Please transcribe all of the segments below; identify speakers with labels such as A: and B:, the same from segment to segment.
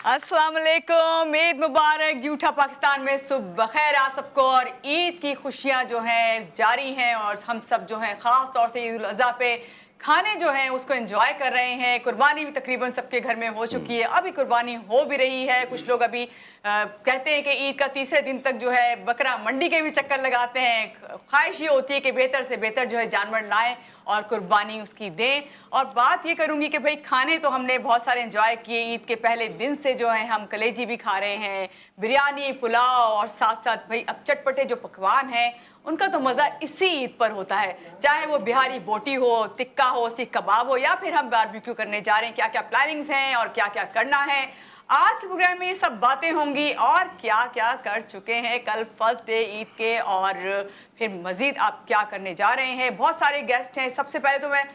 A: अस्सलाम वालेकुम, ईद मुबारक। जूठा पाकिस्तान में सुबह बखैर आप सबको। और ईद की खुशियां जो हैं जारी हैं और हम सब जो हैं ख़ास तौर से ईद उल अज़हा पे खाने जो हैं उसको एंजॉय कर रहे हैं। कुर्बानी भी तकरीबन सबके घर में हो चुकी है, अभी कुर्बानी हो भी रही है। कुछ लोग अभी कहते हैं कि ईद का तीसरे दिन तक जो है बकरा मंडी के भी चक्कर लगाते हैं। ख्वाहिश ये होती है कि बेहतर से बेहतर जो है जानवर लाएं और कुर्बानी उसकी दें। और बात ये करूंगी कि भाई खाने तो हमने बहुत सारे एंजॉय किए। ईद के पहले दिन से जो है हम कलेजी भी खा रहे हैं, बिरयानी, पुलाव, और साथ साथ भाई अब चटपटे जो पकवान हैं उनका तो मज़ा इसी ईद पर होता है। चाहे वो बिहारी बोटी हो, टिक्का हो, सीख कबाब हो, या फिर हम बारबेक्यू करने जा रहे हैं। क्या क्या प्लानिंग्स हैं और क्या क्या करना है, आज के प्रोग्राम में ये सब बातें होंगी। और क्या क्या कर चुके हैं कल फर्स्ट डे ईद के, और फिर मजीद आप क्या करने जा रहे हैं। बहुत सारे गेस्ट हैं। सबसे पहले तो मैं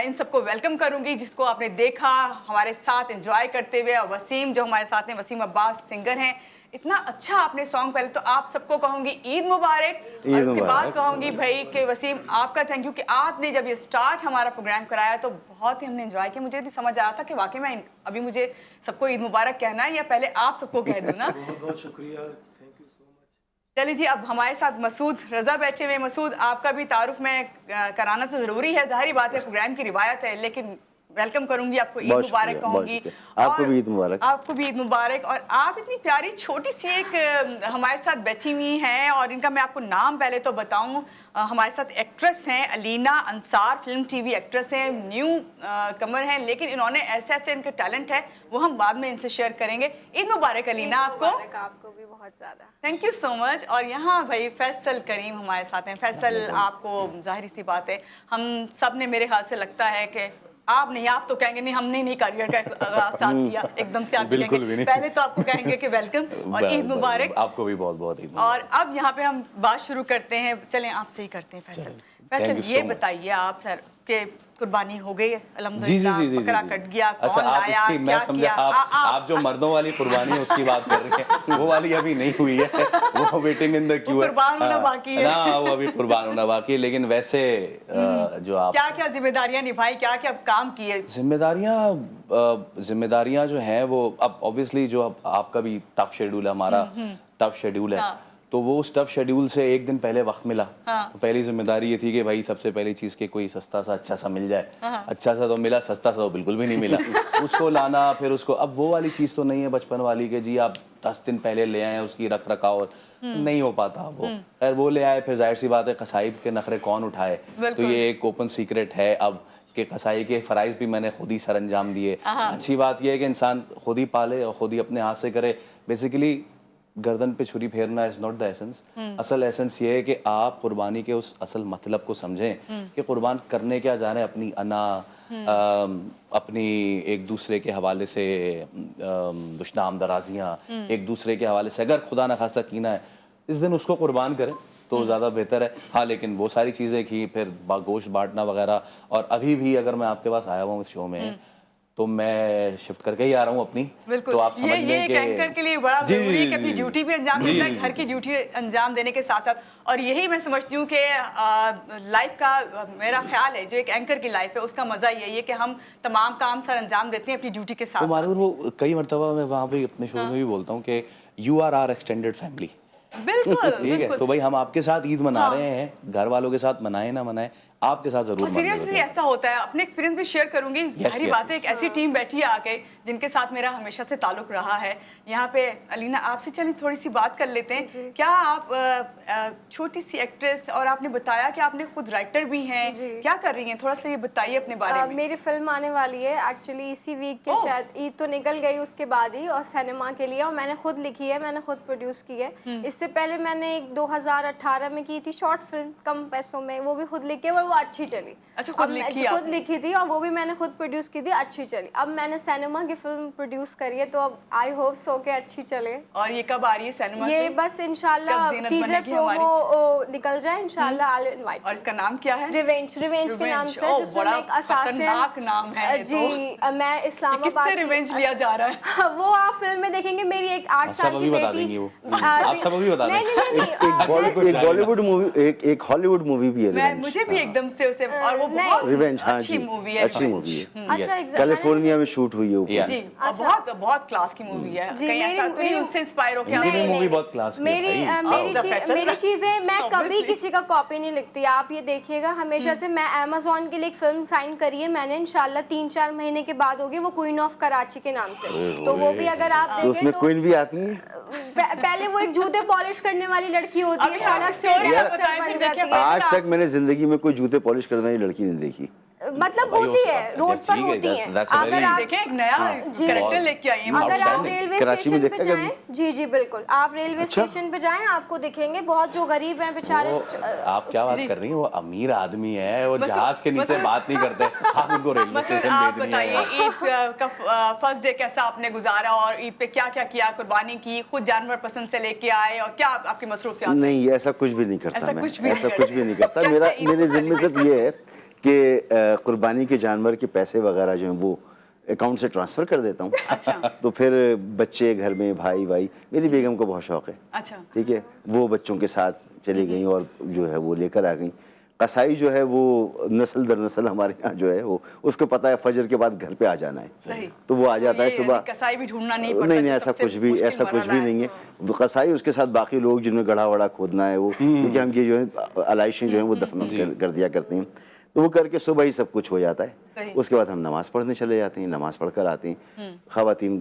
A: इन सबको वेलकम करूंगी जिसको आपने देखा हमारे साथ एंजॉय करते हुए। और वसीम जो हमारे साथ हैं, वसीम अब्बास सिंगर हैं। इतना अच्छा आपने सॉन्ग, पहले तो आप सबको कहूंगी ईद मुबारक, और उसके बाद कहूंगी भाई कि वसीम आपका थैंक यू कि आपने जब ये स्टार्ट हमारा प्रोग्राम कराया तो बहुत ही हमने एंजॉय किया। मुझे नहीं समझ आ रहा था कि वाकई में अभी मुझे सबको ईद मुबारक कहना है या पहले आप सबको कह दूं ना।
B: बहुत शुक्रिया, थैंक यू सो मच।
A: चलिए जी, अब हमारे साथ मसूद रजा बैठे हुए। मसूद, आपका भी तारुफ में कराना तो जरूरी है, जाहिर बात है प्रोग्राम की रिवायत है, लेकिन वेलकम करूंगी आपको, ईद मुबारक कहूंगी।
C: आपको भी ईद मुबारक।
A: आपको भी ईद मुबारक। और आप इतनी प्यारी छोटी सी एक हमारे साथ बैठी हुई हैं, और इनका मैं आपको नाम पहले तो बताऊं। हमारे साथ एक्ट्रेस हैं Alina Ansar, film TV actress हैं, न्यू कमर हैं, लेकिन इन्होंने ऐसे ऐसे इनके टैलेंट है वो हम बाद में इनसे शेयर करेंगे। ईद मुबारक अलीना आपको।
D: आपको भी बहुत ज्यादा
A: थैंक यू सो मच। और यहाँ भाई फैसल करीम हमारे साथ हैं। फैसल, आपको जाहिर सी बात है हम सब ने, मेरे ख्याल से लगता है कि आप नहीं, आप तो कहेंगे नहीं हमने नहीं करियर का आगाज साथ किया एकदम से, आप कहेंगे पहले तो आपको कहेंगे कि वेलकम और ईद मुबारक।
C: आपको भी बहुत बहुत ईद।
A: और अब यहाँ पे हम बात शुरू करते हैं। चलें आपसे ही करते हैं फैसल। फैसल ये बताइए आप सर के कुर्बानी हो गई अल्हम्दुलिल्लाह, बकरा कट गया, कौन लाया, क्या किया?
C: आप जो मर्दों वाली कुर्बानी है उसकी बात कर रहे हैं, वो वाली अभी नहीं हुई है, वो वेटिंग इन द क्यू है,
A: कुर्बान होना बाकी है
C: ना, वो अभी कुर्बान होना बाकी है। लेकिन वैसे जो आप
A: क्या क्या जिम्मेदारियां निभाई, क्या क्या काम किए?
C: जिम्मेदारियां जो हैं वो अब ऑब्वियसली जो अब आपका भी टफ शेड्यूल है, हमारा टफ शेड्यूल है, तो वो उस टफ शेड्यूल से एक दिन पहले वक्त मिला। तो पहली जिम्मेदारी ये थी कि भाई सबसे पहली चीज़ के कोई सस्ता सा अच्छा सा मिल जाए। अच्छा सा तो मिला, सस्ता सा तो बिल्कुल भी नहीं मिला। उसको लाना, फिर उसको, अब वो वाली चीज़ तो नहीं है बचपन वाली कि जी आप 10 दिन पहले ले आए उसकी रख रखाव, नहीं हो पाता वो। खैर वो ले आए, फिर जाहिर सी बात है कसाईब के नखरे कौन उठाए, तो ये एक ओपन सीक्रेट है अब कि कसाई के फ़राइज़ भी मैंने खुद ही सर अंजाम दिए। अच्छी बात यह है कि इंसान खुद ही पाले और खुद ही अपने हाथ से करे। बेसिकली गर्दन पे छुरी फेरना इज नॉट द एसेंस। असल एसेंस ये है कि आप कुर्बानी के उस असल मतलब को समझें कि कुर्बान करने क्या जा रहे हैं। अपनी अना, अपनी एक दूसरे के हवाले से दुश्मन दराजियाँ, एक दूसरे के हवाले से अगर खुदा न खास्ता कीना है इस दिन उसको कुर्बान करें तो ज़्यादा बेहतर है। हाँ, लेकिन वो सारी चीज़ें की, फिर गोश्त बांटना वगैरह। और अभी भी अगर मैं आपके पास आया हुआ हूँ इस शो में तो मैं शिफ्ट करके ही आ रहा हूँ अपनी।
A: बिल्कुल,
C: तो आप समझ लें
A: ये एंकर के लिए बड़ा जरूरी है कि अपनी ड्यूटी भी अंजाम देता है, घर की ड्यूटी अंजाम देने के साथ साथ। और यही मैं समझती हूँ कि लाइफ का मेरा ख्याल है जो एक एंकर की लाइफ है उसका मजा यही है कि हम तमाम काम सर अंजाम देते हैं अपनी ड्यूटी के साथ।
C: तो वो कई मरतबा मैं वहाँ पे अपने शो में भी बोलता हूँ कि you are our extended family.
A: बिल्कुल
C: ठीक है, तो भाई हम आपके साथ ईद मना रहे हैं, घर वालों के साथ मनाए ना मनाए, आपके साथ जरूर।
A: सीरियसली ऐसा होता है, अपने एक्सपीरियंस भी शेयर करूंगी। सारी बातें एक ऐसी टीम बैठी है आके जिनके साथ मेरा हमेशा से ताल्लुक रहा है। यहाँ पे अलीना आपसे चलिए थोड़ी सी बात कर लेते हैं। क्या आप छोटी सी एक्ट्रेस, और आपने बताया कि आपने खुद राइटर भी हैं, क्या कर रही हैं, थोड़ा सा ये बताइए अपने बारे में।
D: मेरी फिल्म आने वाली है एक्चुअली इसी वीक के, शायद ईद तो निकल गई उसके बाद ही, और सिनेमा के लिए, और मैंने खुद लिखी है, मैंने खुद प्रोड्यूस की है। इससे पहले मैंने एक 2018 में की थी शॉर्ट फिल्म कम पैसों में, वो भी खुद लिखी है और वो अच्छी चली।
A: अच्छा, खुद
D: लिखी थी और वो भी मैंने खुद प्रोड्यूस की थी, अच्छी चली। अब मैंने सिनेमा की फिल्म प्रोड्यूस करी है, तो अब आई होप सो के अच्छी चले।
A: और ये कब आ रही है सिनेमा?
D: ये बस इंशाल्लाह टीजर प्रोमो निकल जाए इंशाल्लाह, आई विल इनवाइट।
A: और इसका नाम क्या है?
D: रिवेंज के नाम से, जिसमें एक असासिन
A: नाम है
D: जी। मैं इस्लामाबाद
A: किससे रिवेंज लिया जा रहा है?
D: वो आप फिल्म में देखेंगे। मेरी एक 8 साल की बेटी,
C: आप सब अभी बता देंगे।
D: नहीं
C: एक बॉलीवुड मूवी, एक हॉलीवुड मूवी भी है।
A: मुझे भी एकदम एकदम से उसे, और वो
D: नहीं।
A: बहुत
E: रिवेंज, हाँ
A: अच्छी
E: जी,
A: मूवी है,
E: अच्छी
A: Revenge।
E: मूवी है।
D: अच्छा
C: Yes.
E: कैलिफोर्निया में शूट हुई है वो
C: Yeah.
A: जी, और बहुत बहुत क्लास की मूवी है।
D: जी,
A: कहीं ऐसा तो नहीं
D: मेरी-
A: उससे इंस्पायर हो के
C: इनकी
A: आप
C: भी मूवी बहुत क्लास की है
D: मेरी
C: भाई।
D: मेरी
A: The Faisal
D: मेरी चीजें मैं कभी
A: Obviously.
D: किसी का कॉपी नहीं लिखती। आप ये देखिएगा, हमेशा से मैं अमेज़न के लिए एक फिल्म साइन करी है मैंने, इंशाल्लाह 3-4 महीने के बाद होगी, वो क्वीन ऑफ कराची के नाम से। तो वो भी अगर आप
E: तो
D: देखें
E: उसमें
D: तो
E: क्वीन भी आती है।
D: पहले वो एक जूते पॉलिश करने वाली लड़की होती है,
A: अभी आप
D: सड़क से
A: story
D: gangster
A: बताएं,
D: बन
A: फिर
D: जाती
A: देखिए
D: है।
E: आज तक मैंने जिंदगी में कोई जूते पॉलिश करने वाली लड़की नहीं देखी।
D: मतलब
C: भाई,
D: होती
C: उस-
D: है, रोड पर
C: ठीक है,
D: होती है।
C: that's a
D: अगर
C: very-
D: आप
A: देखें एक नया
D: जी।
A: कैरेक्टर लेके आई है।
D: अगर आप
C: Outstanding.
D: रेलवे
E: कराची में
D: स्टेशन पे
E: देखा
D: जाएं, जी जी बिल्कुल, आप रेलवे
E: अच्छा।
D: स्टेशन पे जाएं, आपको दिखेंगे बहुत जो गरीब हैं बेचारे।
C: वो आप क्या बात कर रही हैं, वो अमीर आदमी है, वो
A: मसूद-
C: जहाज के नीचे
A: मसूद-
C: बात नहीं करते, आप उनको रेलवे
A: मसूद,
C: स्टेशन
A: आप
C: भेज रही
A: बताइए
C: हैं।
A: ईद का फर्स्ट डे कैसा आपने गुजारा और ईद पे क्या क्या किया, कुर्बानी की, खुद जानवर पसंद से लेके आए और क्या आपकी मसरूफियात रही?
E: नहीं, ऐसा कुछ भी नहीं करता
A: ऐसा
E: मैं,
A: कुछ भी
E: ऐसा
A: नहीं
E: कुछ भी नहीं करता।
A: कैसे
E: मेरा
A: ईद
E: मेरे
A: को
E: जिम्मे सिर्फ ये है कि कुर्बानी के जानवर के पैसे वगैरह जो हैं वो अकाउंट से ट्रांसफर कर देता हूँ।
A: अच्छा।
E: तो फिर बच्चे घर में, भाई भाई, मेरी बेगम को बहुत शौक है,
A: अच्छा।
E: ठीक है, वो बच्चों के साथ चली गई और जो है वो लेकर आ गई। कसाई जो है वो नस्ल दर नस्ल हमारे यहाँ जो है वो, उसको पता है फजर के बाद घर पे आ जाना है,
A: सही।
E: तो वो आ जाता है
A: ये
E: सुबह।
A: कसाई भी ढूंढना नहीं पड़ता।
E: नहीं
A: जो
E: नहीं, ऐसा
A: सबसे
E: कुछ भी
A: मुश्किल
E: ऐसा कुछ
A: मरहला
E: भी
A: है।
E: नहीं है। वो कसाई, उसके साथ बाकी लोग जिनमें गढ़ा वड़ा खोदना है वो, क्योंकि हम ये जो है अलाइशें जो है वो दफन कर दिया करते हैं, तो वो करके सुबह ही सब कुछ हो जाता
A: सही।
E: है। उसके बाद हम नमाज पढ़ने चले जाते हैं, नमाज पढ़ कर आते हैं, खवातीन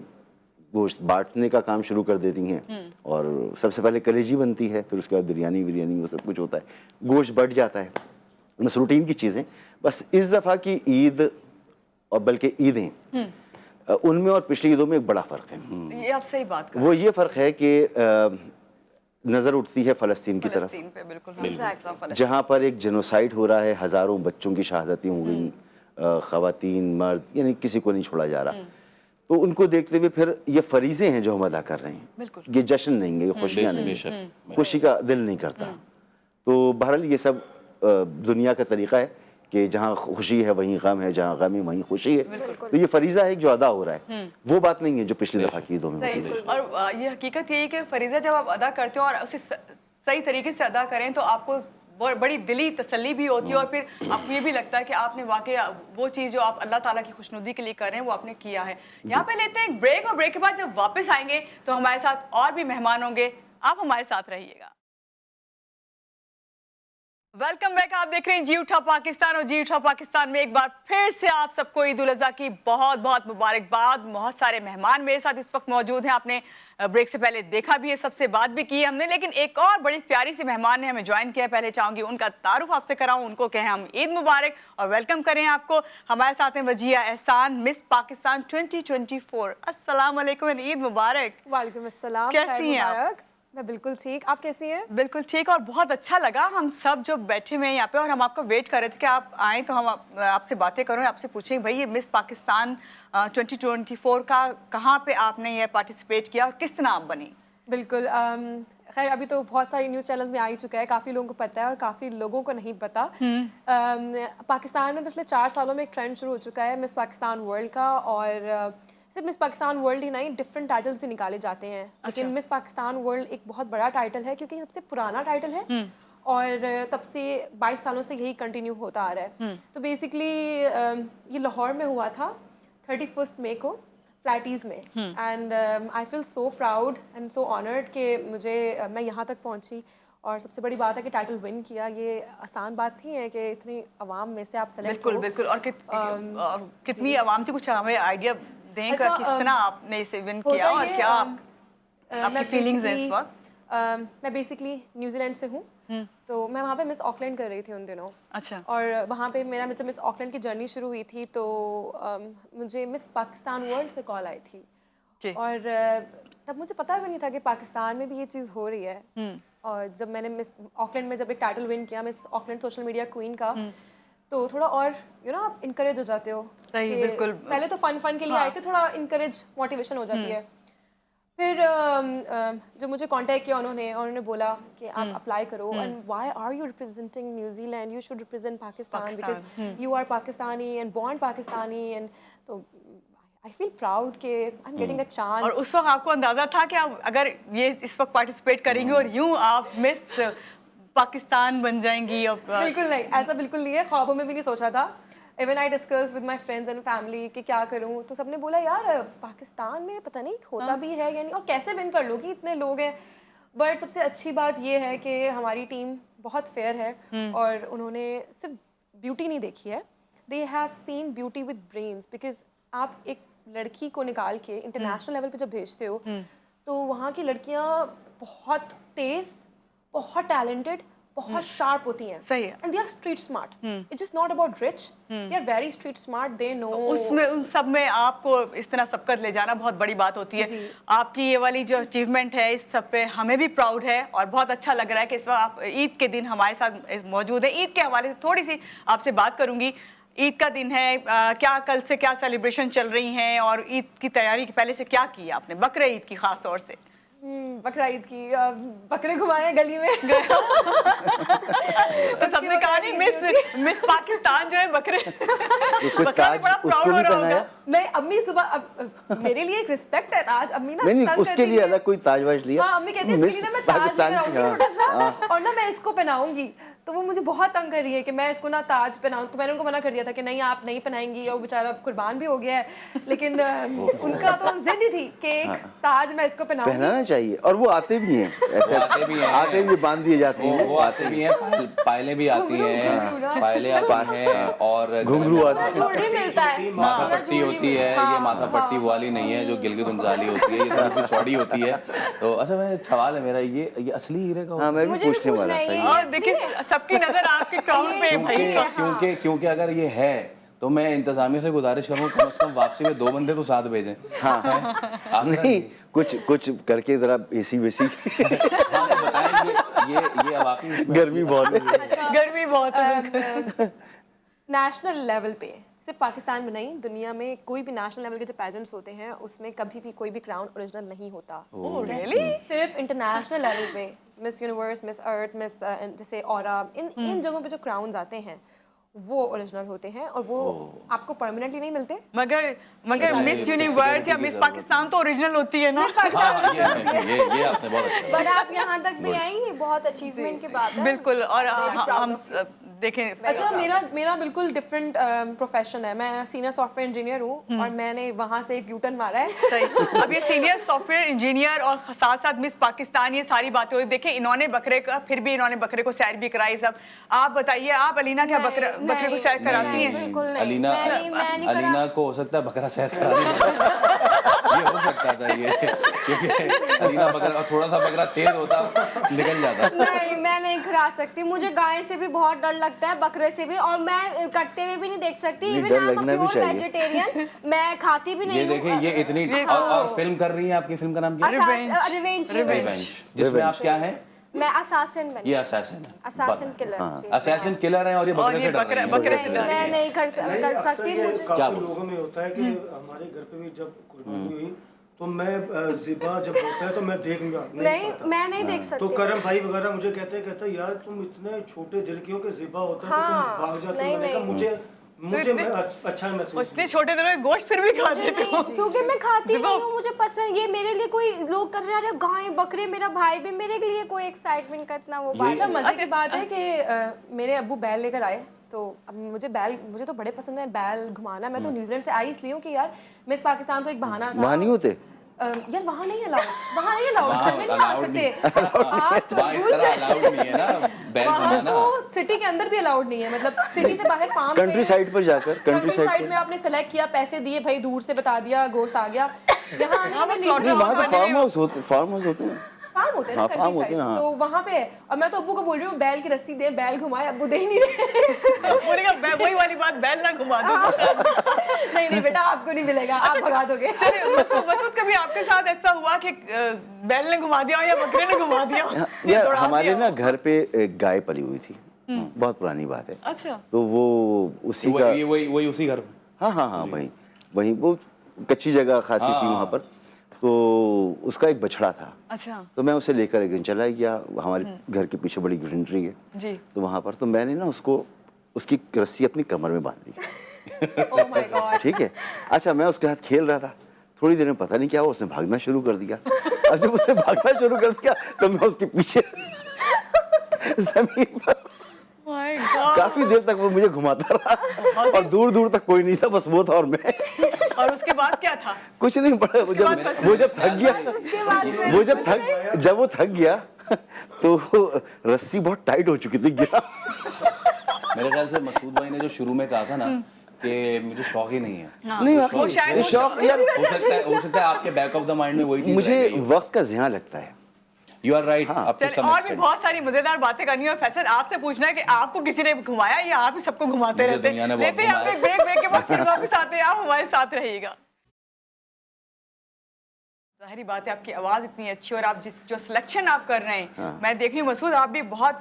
E: गोश्त बांटने का काम शुरू कर देती हैं, और सबसे पहले कलेजी बनती है, फिर उसके बाद बिरयानी वो सब कुछ होता है, गोश्त बढ़ जाता है, बस रूटीन की चीज़ें। बस इस दफ़ा की ईद और बल्कि ईदें, उनमें और पिछली ईदों में एक बड़ा फ़र्क है।
A: ये आप सही बात कर
E: वो ये फ़र्क है कि नज़र उठती है फ़लस्तीन की तरफ,
A: फलस्तीन पे बिल्कुल
D: Exactly.
E: जहाँ पर एक जेनोसाइड हो रहा है, हज़ारों बच्चों की शहादतें हो गई, ख़वातीन मर्द यानी किसी को नहीं छोड़ा जा रहा। तो उनको देखते हुए फिर ये फरीज़े हैं जो हम अदा कर रहे हैं,
A: बिल्कुल।
E: ये जश्न नहीं है, ये खुशियाँ नहीं है, खुशी का दिल नहीं करता। तो बहरहाल ये सब दुनिया का तरीक़ा है कि जहाँ खुशी है वहीं गम है, जहाँ गम है वहीं खुशी है। तो ये फरीज़ा है जो अदा हो रहा है, वो बात नहीं है जो पिछली दफ़ा की ईदों में होती
A: सही।
E: है।
A: और ये हकीकत यही है कि फरीजा जब आप अदा करते हो और उसे सही तरीके से अदा करें तो आपको बड़ी दिली तसल्ली भी होती है, और फिर आपको ये भी लगता है कि आपने वाकई वो चीज़ जो आप अल्लाह ताला की खुशनुदी के लिए कर रहे हैं वो आपने किया है। यहाँ पे लेते हैं एक ब्रेक, और ब्रेक के बाद जब वापस आएंगे तो हमारे साथ और भी मेहमान होंगे, आप हमारे साथ रहिएगा। वेलकम बैक, आप देख रहे हैं जी उठा पाकिस्तान, और जी उठा पाकिस्तान में एक बार फिर से आप सबको ईद उल अज़हा की बहुत बहुत मुबारकबाद। बहुत सारे मेहमान मेरे साथ इस वक्त मौजूद हैं, आपने ब्रेक से पहले देखा भी है, सबसे बात भी की है हमने, लेकिन एक और बड़ी प्यारी सी मेहमान ने हमें ज्वाइन किया है। पहले चाहूंगी उनका तारुफ आपसे कराऊं, उनको कहें हम ईद मुबारक और वेलकम करें आपको। हमारे साथ हैं वजिया एहसान, मिस पाकिस्तान 2024। अस्सलाम वालेकुम, ईद मुबारक।
F: वालेकुम अस्सलाम।
A: कैसी हैं आप?
F: मुबारक। मैं बिल्कुल ठीक, आप कैसी हैं?
A: बिल्कुल ठीक, और बहुत अच्छा लगा हम सब जो बैठे हुए हैं यहाँ पे, और हम आपको वेट कर रहे थे कि आप आएँ तो हम आपसे बातें करें, आपसे पूछें भाई ये मिस पाकिस्तान 2024 का कहाँ पे आपने ये पार्टिसिपेट किया और किस तरह आप बनी?
F: बिल्कुल। खैर अभी तो बहुत सारी न्यूज़ चैनल्स में आ ही चुका है, काफ़ी लोगों को पता है और काफ़ी लोगों को नहीं पता। पाकिस्तान में पिछले 4 सालों में एक ट्रेंड शुरू हो चुका है मिस पाकिस्तान वर्ल्ड का, और सिर्फ मिस पाकिस्तान वर्ल्ड ही नहीं, डिफरेंट टाइटल्स भी निकाले जाते हैं। लेकिन मिस पाकिस्तान वर्ल्ड एक बहुत बड़ा टाइटल है क्योंकि सबसे पुराना टाइटल है, और तब से 22 सालों से यही कंटिन्यू होता आ रहा है। तो बेसिकली ये लाहौर में हुआ था 31 मई को, फ्लैटीज़ में, and I feel so proud and so honoured कि मैं यहाँ तक पहुँची, और सबसे बड़ी बात है कि टाइटल विन किया। ये आसान बात नहीं है कि इतनी आवाम में से आप सेलेक्ट
A: बिल्कुल
F: हो।
A: बिल्कुल, और कितनी आवाम थी, कुछ हमें आइडिया दें
F: अच्छा,
A: किस तरह आपने इसे विन
F: होता
A: किया और
F: ये,
A: क्या आपकी
F: मैं
A: फीलिंग्स हैं इस
F: basically,
A: वक्त?
F: मैं बेसिकली न्यूजीलैंड से हूँ, तो मैं वहाँ पे मिस ऑकलैंड कर रही थी उन दिनों।
A: अच्छा।
F: और वहाँ पे मेरा जब मिस ऑकलैंड की जर्नी शुरू हुई थी तो मुझे मिस पाकिस्तान वर्ल्ड से कॉल आई थी,
A: Okay.
F: और तब मुझे पता भी नहीं था कि पाकिस्तान में भी ये चीज़ हो रही है। और जब मैंने मिस ऑकलैंड में जब एक टाइटल विन किया, miss Auckland social media queen का, तो थोड़ा और आप इंकरेज हो जाते हो।
A: सही,
F: कि
A: बिल्कुल।
F: पहले तो फन के लिए आए थे, थोड़ा इंकरेज मोटिवेशन हो जाती है। फिर जो मुझे कांटेक्ट किया उन्होंने बोला कि आप अप्लाई करो, and why are you representing New Zealand, you should represent Pakistan because you are Pakistani and born Pakistani, and तो आई फील प्राउड कि I am getting a chance.
A: और उस वक्त आपको अंदाजा था कि आप अगर ये इस वक्त पार्टिसिपेट करेंगे और यूं आप मिस पाकिस्तान बन जाएंगी अब
F: बिल्कुल नहीं, ऐसा बिल्कुल नहीं है, ख्वाबों में भी नहीं सोचा था। Even I discuss with my friends and family कि क्या करूँ, तो सबने बोला यार पाकिस्तान में पता नहीं होता भी है या नहीं, और कैसे विन कर लोगी, इतने लोग हैं। बट सबसे अच्छी बात ये है कि हमारी टीम बहुत फेयर है और उन्होंने सिर्फ ब्यूटी नहीं देखी है, they have seen beauty with brains. Because आप एक लड़की को निकाल के इंटरनेशनल लेवल पे जब भेजते हो तो वहाँ की लड़कियाँ बहुत तेज, बहुत टैलेंटेड, बहुत शार्प होती हैं।
A: सही है।
F: And they are street smart, it's just not about rich, they are very street smart, they know.
A: उसमें उन सब में आपको इस तरह सबकत ले जाना बहुत बड़ी बात होती है।
F: जी।
A: आपकी ये वाली जो अचीवमेंट है इस सब पे हमें भी प्राउड है और बहुत अच्छा लग रहा है कि इस वक्त आप ईद के दिन हमारे साथ मौजूद है। ईद के हवाले से थोड़ी सी आपसे बात करूंगी। ईद का दिन है, क्या कल से क्या सेलिब्रेशन चल रही हैं और ईद की तैयारी के पहले से क्या किया आपने, बकरा ईद की खास तौर से?
F: बकरा ईद की बकरे घुमाए गली में।
A: तो सबने कहा नहीं मिस पाकिस्तान जो है बकरे
E: कुछ
A: बकरा भी
E: ताज
A: बड़ा
E: उसको
A: प्राउड
E: भी
A: हो रहा
E: पहनाया?
A: होगा।
F: नहीं, अम्मी सुबह मेरे लिए एक रिस्पेक्ट है ताज। अम्मी ना
E: नहीं
F: तंग
E: उसके
F: करती
E: लिए
F: है।
E: अलग कोई ताज वाज लिया?
F: हाँ, अम्मी कहती है इसके लिए ना मैं ताज
E: पाकिस्तान
F: लेकर
E: की,
F: आऊंगी छोटा सा
E: हाँ।
F: और ना मैं इसको पहनाऊंगी। तो वो मुझे बहुत तंग कर रही है कि मैं इसको ना ताज पहनाऊं। तो मैंने उनको मना कर दिया था कि नहीं आप नहीं पहनाएंगी, और बेचारा कुर्बान भी हो गया है। लेकिन उनका तो जिद ही थी कि एक ताज मैं इसको पहनाऊंगी।
E: पहनाना चाहिए, और वो आते भी हैं ऐसे,
C: आते भी हैं।
E: आते भी बांध दिए जाते हैं।
C: वो आते भी हैं, पायलें भी आती
F: घुंघरू, घुंघरू ना।
C: हैं, पायलें आती हैं और
E: घुंघरू आते हैं।
F: ज्वेलरी मिलता है,
C: माथा
F: हाँ,
C: पट्टी
F: ज्वेलरी
C: होती है।
F: हाँ,
C: ये माथा पट्टी
F: हाँ,
C: वाली नहीं है जो गिलगित अंजाली होती है, ये थोड़ी सी चौड़ी होती है। तो अच्छा, मैं सवाल है मेरा, ये असली हीरे का होता
E: हाँ,
C: है?
E: मैं भी
D: मुझे भी
E: पूछने
D: पूछना
E: वाला
D: है
E: था
D: ये।
E: ये।
A: और देखिए सबकी नजर आपके क्राउन पे है भाई।
C: क्योंकि अगर ये है तो मैं इंतजामिया से गुजारिश करूँ कम से कम वापसी में 2 बंदे तो साथ भेजें।
E: हाँ नहीं, कुछ करके जरा एसी वेसी
C: हाँ, तो बताएं ये वाकई इसमें
E: गर्मी बहुत है।
A: गर्मी बहुत है।
F: नेशनल लेवल पे सिर्फ पाकिस्तान में नहीं, दुनिया में कोई भी नेशनल लेवल के जो पेजेंट्स होते हैं उसमें कभी भी कोई भी क्राउन ओरिजिनल नहीं होता।
A: really?
F: सिर्फ इंटरनेशनल लेवल पे miss universe, Miss Earth, miss जैसे ऑरा, इन जगहों पे जो क्राउन्स आते हैं वो ओरिजिनल होते हैं और वो आपको परमानेंटली नहीं मिलते।
A: मगर मिस यूनिवर्स या मिस पाकिस्तान तो ओरिजिनल होती है ना।
C: हाँ, ये आपने बहुत अच्छा
D: पर आप यहाँ तक भी आएंगे, बहुत अचीवमेंट की बात है।
A: बिल्कुल। और हम देखें,
F: अच्छा, मेरा बिल्कुल डिफरेंट प्रोफेशन है। मैं सीनियर सॉफ्टवेयर इंजीनियर हूँ और मैंने वहाँ से एक यूटर्न मारा है।
A: सही। अब ये सीनियर सॉफ्टवेयर इंजीनियर और साथ साथ मिस पाकिस्तान, ये सारी बातें हुई। देखिए इन्होंने बकरे का, फिर भी इन्होंने बकरे को सैर भी कराई सब। आप बताइए, आप अलीना क्या बकरे को सैर कराती हैं?
D: बिल्कुल नहीं।
C: अलीना
D: मैं नहीं
C: अलीना को हो सकता है बकरा सैर करानी ये हो सकता था ये, क्योंकि अलीना बकरा, थोड़ा सा बकरा तेज होता निकल जाता।
D: नहीं, मैं नहीं करा सकती। मुझे गाय से भी बहुत डर लगता है, बकरे से भी, और मैं कटते हुए भी नहीं देख सकती।
E: नहीं,
D: इवन
E: डर
D: आई एम
E: लगना भी
D: प्योर
E: चाहिए।
D: वेजिटेरियन, मैं खाती भी
C: ये
D: नहीं
C: देखिए, ये इतनी और फिल्म कर रही है। आपकी फिल्म का नाम क्या है?
D: रिवेंज।
C: रिवेंज, जिसमें आप क्या हैं?
D: मैं असासिन बनी।
C: ये assassin है।
D: Assassin killer.
C: assassin killer हैं और ये बकरे से डर रही हैं।
A: बकरे से डर रही
D: मैं
A: हैं।
D: नहीं कर
B: नहीं, अक्सर
D: सकती।
B: ये
D: मुझे
C: क्या
B: काफी लोगों में होता है कि हमारे घर पे भी जब कुर्बानी हुई तो मैं ज़िबा जब होता है तो मैं देखूंगा
D: नहीं, मैं नहीं देख
B: तो
D: सकती।
B: करम भाई वगैरह मुझे कहते यार तुम इतने छोटे दिल की हो कि ज़िबा होता है तो
D: हाँ,
B: तुम भाग जाते
D: नहीं,
B: हो। मैंने कहा
D: नहीं।
B: मुझे अच्छा महसूस
A: इतने छोटे दिनों में गोश्त फिर भी खा देते हो।
D: क्योंकि मैं खाती नहीं हूँ, मुझे पसंद। ये मेरे लिए कोई लोग कर रहे हैं गाय बकरे, मेरा भाई भी, मेरे लिए कोई एक्साइटमेंट का इतना वो बात।
F: अच्छा, मजे की बात है कि मेरे अब्बू बैल लेकर आए, तो अब मुझे तो बड़े पसंद है बैल घुमाना। मैं तो न्यूजीलैंड से आई इसलिए हूँ कि यार मिस पाकिस्तान तो एक बहाना था।
E: वहाँ नहीं होते?
F: यार वहाँ नहीं अलाउड, घर में नहीं आ सकते आप तो
C: वहाँ इस तरह अलाउड नहीं है ना बैल
F: वहाँ
C: घुमाना।
F: तो सिटी के अंदर भी अलाउड नहीं है। मतलब सिटी से बाहर फार्म
E: कंट्री साइड पर जाकर, कंट्री
F: साइड में आपने सेलेक्ट किया, पैसे दिए, भाई दूर से बता दिया, गोश्त आ गया। यहाँ आने में
E: नहीं, वहाँ तो फार्म हाउस होते हैं।
F: फार्म होते हैं ना,
E: हाँ,
F: कंट्री
E: फार्म होते हैं,
F: साइड।
E: हाँ।
F: तो वहाँ पे और मैं तो अब्बू को बोल रही हूँ बैल की रस्सी दे, बैल घुमाए, अब्बू दे ही नहीं रहे।
A: बोले का वही वाली बात, बैल ना घुमा दो।
F: नहीं बेटा, आपको नहीं मिलेगा, आप भगा दोगे।
A: चलिए मसूद, कभी आपके साथ ऐसा हुआ कि बैल ने घुमा दिया या बकरे ने घुमा दिया?
E: यार
A: दौड़ा
E: हमारे
A: दिया?
E: ना घर पे एक गाय पली हुई थी, बहुत पुरानी बात है।
A: अच्छा।
E: तो वो उसी का,
C: वही उसी घर में।
E: हाँ वही वो कच्ची जगह खासी थी वहाँ पर। तो उसका एक बछड़ा था।
A: अच्छा।
E: तो मैं उसे लेकर एक दिन चला गया, हमारे घर के पीछे बड़ी ग्रीनरी है
A: जी।
E: तो वहाँ पर, तो मैंने ना उसकी रस्सी अपनी कमर में बांध दी।
F: Oh my God.
E: ठीक है। अच्छा, मैं उसके साथ खेल रहा था, थोड़ी देर में पता नहीं क्या हुआ, उसने भागना शुरू कर दिया। अब जब उसने भागना शुरू कर दिया तो मैं उसके पीछे जमीन पर
A: My God.
E: काफी देर तक वो मुझे घुमाता रहा और दूर दूर तक कोई नहीं था, बस वो था और मैं।
A: और उसके बाद क्या था?
E: कुछ नहीं पड़ा।
A: उसके बाद बस-
E: वो जब थक गया, जब वो थक गया तो रस्सी बहुत टाइट हो चुकी थी, गिरा।
C: मेरे ख्याल से मसूद भाई ने जो शुरू में कहा था ना कि मुझे शौक ही नहीं है,
E: नहीं
A: वो शायद
E: ये
A: वो
E: शौक यार,
C: हो सकता है आपके बैक ऑफ द माइंड में वही चीज
E: मुझे वक्त का ज़िया लगता है।
C: You are right up to
A: चलिए,
C: सम
A: और भी
C: एक्सटेंट।
A: बहुत सारी मजेदार बातें करनी है और फैसल आपसे पूछना है कि आपको किसी ने घुमाया या आप ही सबको घुमाते
C: मुझे
A: रहते
C: दुनिया ने
A: हैं?
C: बहुत
A: लेते हैं
C: घुमाया।
A: आप एक ब्रेक के बाद फिर वापस आते हैं, आप हमारे साथ रहिएगा। जाहिर बात है आपकी आवाज इतनी अच्छी और आप जो सिलेक्शन आप कर रहे हैं, मैं देख रही हूँ मसूद आप भी बहुत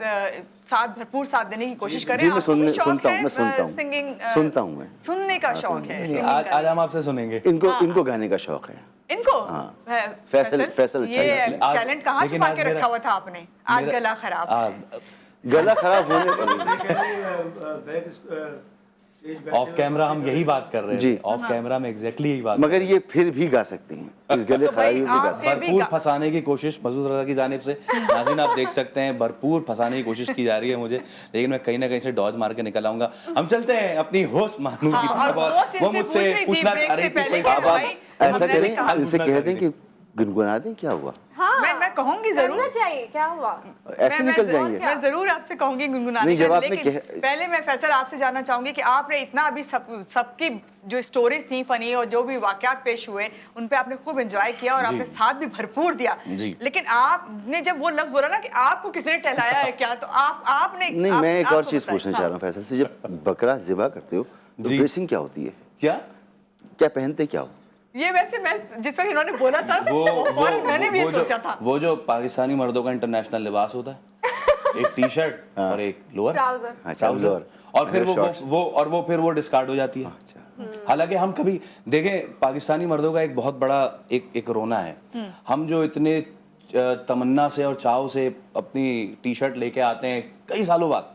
A: साथ भरपूर साथ देने की कोशिश कर रहे
E: जी,
A: हैं।
E: मैं
A: आपको भी शौक
E: सुनता
A: है,
E: हूँ, मैं सुनता हूँ।
A: सिंगिंग
E: सुनता हूँ मैं।
A: सुनने का शौक है,
C: नहीं,
A: singing
C: आज
A: का।
C: आज हम आपसे सुनेंगे।
E: इनको गाने का शौक है।
A: इनको
E: फैसल अच्छा
A: ये
E: गाते हैं।
C: आज-
A: टैलेंट कहाँ
C: लेकिन
A: छुपा
C: आज
A: के
C: मेरा-
A: रखा हुआ था आपने? आज
C: मेरा-
A: गला खराब।
E: गला खराब होने पर
C: ऑफ कैमरा हम यही बात कर रहे
E: जी।
C: हैं, ऑफ कैमरा में एग्जैक्टली यही बात।
E: मगर ये फिर भी गा सकती हैं, इस गले
A: तो भाई,
E: खराबी भी गा
A: आप
E: सकती हैं।
A: फिर भी
C: भरपूर फंसाने की कोशिश मसूद रजा की जानिब से, नाज़रीन आप देख सकते हैं, भरपूर फंसाने की कोशिश की जा रही है मुझे, लेकिन मैं कहीं ना कहीं से डॉज मार के निकल आऊंगा। हम चलते हैं अपनी होस्ट मानू की
A: हाँ,
C: तरफ
A: और
C: और
A: host
C: वो
A: इनसे
C: मुझसे
A: पूछ रही थी
C: पूछना
A: break
C: चाह रही
A: से
C: थी
A: पहले
C: कोई
A: कि
C: सवाल।
A: भाई,
E: ऐसा
A: हमने
E: करें,
A: भी कहा-
E: इनसे कह दें कि गुनगुना दें, क्या हुआ?
D: हाँ
A: मैं कहूंगी
D: करना
A: जरूर,
D: चाहिए, क्या हुआ?
E: ऐसे निकल जाएंगे।
A: मैं जरूर आपसे कहूंगी गुनगुनाने
E: नहीं,
A: का,
E: जब आपने
A: लेकिन पहले मैं फैसल आपसे जानना चाहूंगी कि आपने इतना अभी सबकी जो स्टोरीज थी फनी और जो भी वाकयात पेश हुए उन पे आपने खूब एंजॉय किया और
C: जी।
A: आपने साथ भी भरपूर दिया,
C: जी।
A: लेकिन आपने जब वो लफ्ज बोला ना कि आपको किसने टहलाया है क्या, तो आपने
E: नहीं, मैं एक और चीज
A: बताएं।
E: पूछना चाह रहा हूँ फैसल से, जब बकरा ज़िबा करते हो तो
C: जी।
E: ड्रेसिंग क्या होती है?
C: क्या
E: क्या पहनते क्या हो?
A: ये वैसे मैं जिस पर इन्होंने बोला था फौरन मैंने भी ये सोचा था।
C: वो जो पाकिस्तानी मर्दों का इंटरनेशनल लिबास होता है, एक टी शर्ट और एक लोअर
D: ट्राउजर।
E: हाँ,
C: ट्राउजर, और फिर
E: shorts।
C: वो फिर वो डिस्कार्ड हो जाती है। हालांकि हम कभी देखें, पाकिस्तानी मर्दों का एक बहुत बड़ा एक रोना है, हम जो इतने तमन्ना से और चाव से अपनी टी शर्ट लेके आते हैं कई सालों बाद,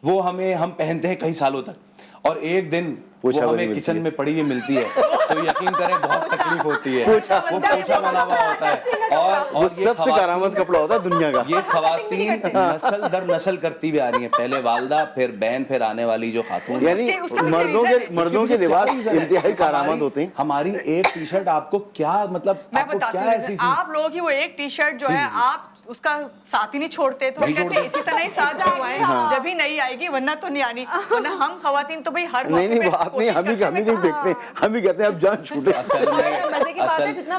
C: वो हम पहनते हैं कई सालों तक, और एक दिन वो
E: पोछा बनी
C: हमें
E: मिलती
C: किचन
E: है।
C: में पड़ी हुई मिलती है तो यकीन करें बहुत तकलीफ होती है।
E: पोछा।
C: वो पोछा बना हुआ होता है और
E: वो
C: ये
E: सबसे
C: खवातीन-
E: करामत कपड़ा होता है दुनिया का।
C: ये खवातीन नस्ल दर नस्ल करती हुई आ रही हैं, पहले वालदा, फिर बहन, फिर आने वाली जो खातून।
E: यानी
A: उसका पीछे
E: मर्दों
A: reason
E: के
A: है।
E: मर्दों के लिबास इंतहाई करामत होते हैं।
C: हमारी एक टी शर्ट आपको क्या मतलब,
A: मैं
C: आपको
A: बताती
C: क्या
A: हूँ
C: ऐसी
A: reason,
C: चीज,
A: आप लोगों की वो एक टी शर्ट जो है आप उसका साथ ही नहीं छोड़ते, तो
C: नहीं
A: कहते हैं इसी तरह ही साथ छुड़वाएं, जब भी नहीं आएगी, वरना तो नहीं आनी, वरना हम खवातीन तो भाई हर
E: नहीं
A: मौके
E: नहीं,
A: पे
E: वो आप नहीं,
A: कोशिश
E: हम ही
A: करते हैं
E: नहीं देखते, हम ही कहते हैं अब जान छूटे।
C: असल में
F: मजे की बात है,
C: असल
F: जितना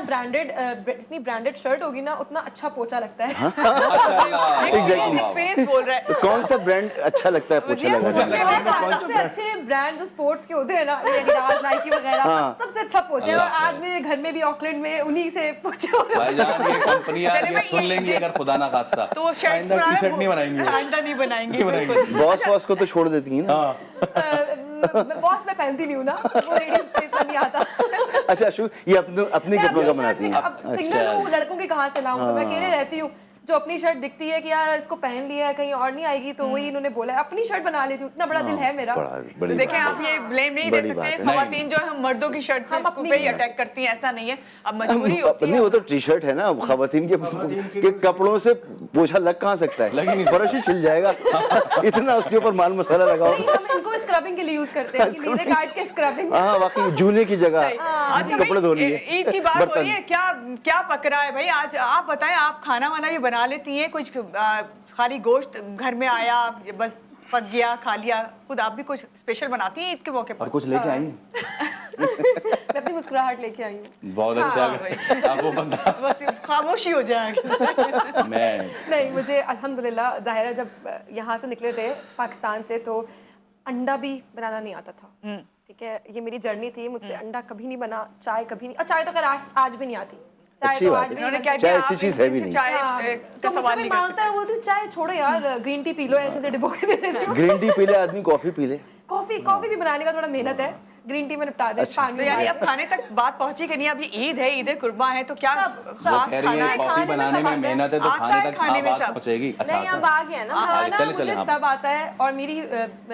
F: जितनी ब्रांडेड शर्ट होगी ना उतना अच्छा पोछा लगता है।
C: माशाल्लाह,
A: एक्सपीरियंस बोल रहा है।
E: तो कौन सा ब्रांड अच्छा लगता है पोछा
A: मुझे
E: लगाने
A: पोछा
E: में?
A: लगा-
F: सबसे अच्छे ब्रांड जो स्पोर्ट्स के होते हैं ना, ये एडिडास, नाइकी वगैरह,
E: हाँ।
F: सबसे अच्छा पोछा है। और आज मेरे घर में भी ऑकलैंड में उन्हीं से पोछे हो रहे हैं।
C: भाईजान ये कंपनी
A: चले
C: ये
A: भाई,
C: सुन
A: ये-
C: लेंगी अगर खुदा ना खास्ता,
A: तो वो शर्ट
C: आइंदा टी शर्ट नहीं बनाएंगी।
A: आइंदा नहीं बनाएंगे,
C: नहीं बनाएंगे।
A: बिल्कुल।
E: बॉस वॉस को तो छोड़ देती हैं ना।
F: बॉस मैं पहनती नहीं हूँ ना, वो लेडीज पे इतना नहीं आता।
E: अच्छा शू, ये अपनी
F: मैं
E: कपड़ों का
F: अपनी शर्ट
E: बनाती
F: में
E: हैं।
F: अब सिंगल हूँ, लड़कों के कहाँ से लाऊं, तो मैं अकेले रहती हूँ। जो अपनी शर्ट दिखती है कि यार इसको पहन लिया है, कहीं और नहीं आएगी, तो वही इन्होंने बोला है, अपनी शर्ट बना लेती हूँ, इतना बड़ा दिल है मेरा।
E: बड़ा
A: तो
E: बड़ी
A: देखें
E: बात
A: आप ये ब्लेम नहीं दे
E: बड़ी
A: सकते,
E: बात है।
A: खवातीन जो है हम मर्दों की शर्ट
F: हम अपनी
A: पे ही
F: नहीं।
A: अटैक करती हैं, ऐसा नहीं है, अब मजबूरी होती
E: नहीं,
A: है।
E: वो तो टी शर्ट है ना, खवातीन के कपड़ों से पोछा लग कहाँ सकता है?
C: लग ही नहीं
E: फर्श ही छिल जाएगा। इतना उसके ऊपर माल मसाला लगाओ।
F: नहीं, हम इनको स्क्रबिंग के लिए यूज करते हैं, कि लीरे काट के स्क्रबिंग।
E: हाँ वाकई जूने की जगह
A: सही। अच्छा
E: कपड़े धो
A: भाई,
E: लिए।
A: ईद की बात हो
E: बर्तन।
A: रही है, क्या क्या पक रहा है भाई आज? आप बताएं, आप खाना वाना भी बना लेती हैं? कुछ खाली गोश्त घर में आया बस पक गया खा लिया, खुद आप भी कुछ स्पेशल बनाती हैं ईद के मौके
C: और
A: पर?
C: कुछ लेके आई?
F: मैं अपनी मुस्कुराहट लेके आई हूँ।
C: बहुत अच्छा आप वो बंदा
A: बस खामोशी हो जाएगी।
C: मैं
F: नहीं, मुझे अल्हम्दुलिल्लाह ज़ाहिर है, जब यहाँ से निकले थे पाकिस्तान से, तो अंडा भी बनाना नहीं आता था। ठीक है, ये मेरी जर्नी थी, मुझसे अंडा कभी नहीं बना, चाय कभी नहीं, और चाय तो खैर आज भी नहीं आती, चाय
E: अच्छी
F: तो
E: बात
F: आज
E: है।
F: भी
A: इन्होंने
F: नहीं
A: क्या
F: बनती।
A: किया,
E: चाय ऐसी
A: आप
E: चीज़ है भी
A: इनसे
E: नहीं।
A: चाय
F: हाँ,
A: का
F: तो
A: सवाल
F: मुझसे
A: नहीं
F: कोई
A: कर
F: मांगता है, बोलती हूँ चाय छोड़ो यार, ग्रीन टी पी लो, ऐसे डिबो के दे देती हूँ।
E: ग्रीन टी पी ले आदमी, कॉफी पी ले।
F: कॉफी भी बनाने का थोड़ा मेहनत है, ग्रीन टी में निपटा दे,
A: तो
F: पानी
A: यानी
F: में।
A: अब खाने तक बात पहुंची कि नहीं, अभी ईद है, ईद कुर्बा है, तो क्या
C: वो
A: खास
C: कह रही
A: खाना
C: है
A: है?
C: कॉफी
F: खाने में
C: बनाने
F: सब
C: में
F: आता है।
C: मेहनत है तो
A: आता
C: खाने
A: है
C: तक
A: खाने में
C: बात
A: सब।
C: पहुंचेगी। अच्छा
D: नहीं,
C: आता
D: अब
C: है।
D: आ गया ना।
F: खाना
C: चले
F: मुझे
C: हाँ।
F: सब आता है, और मेरी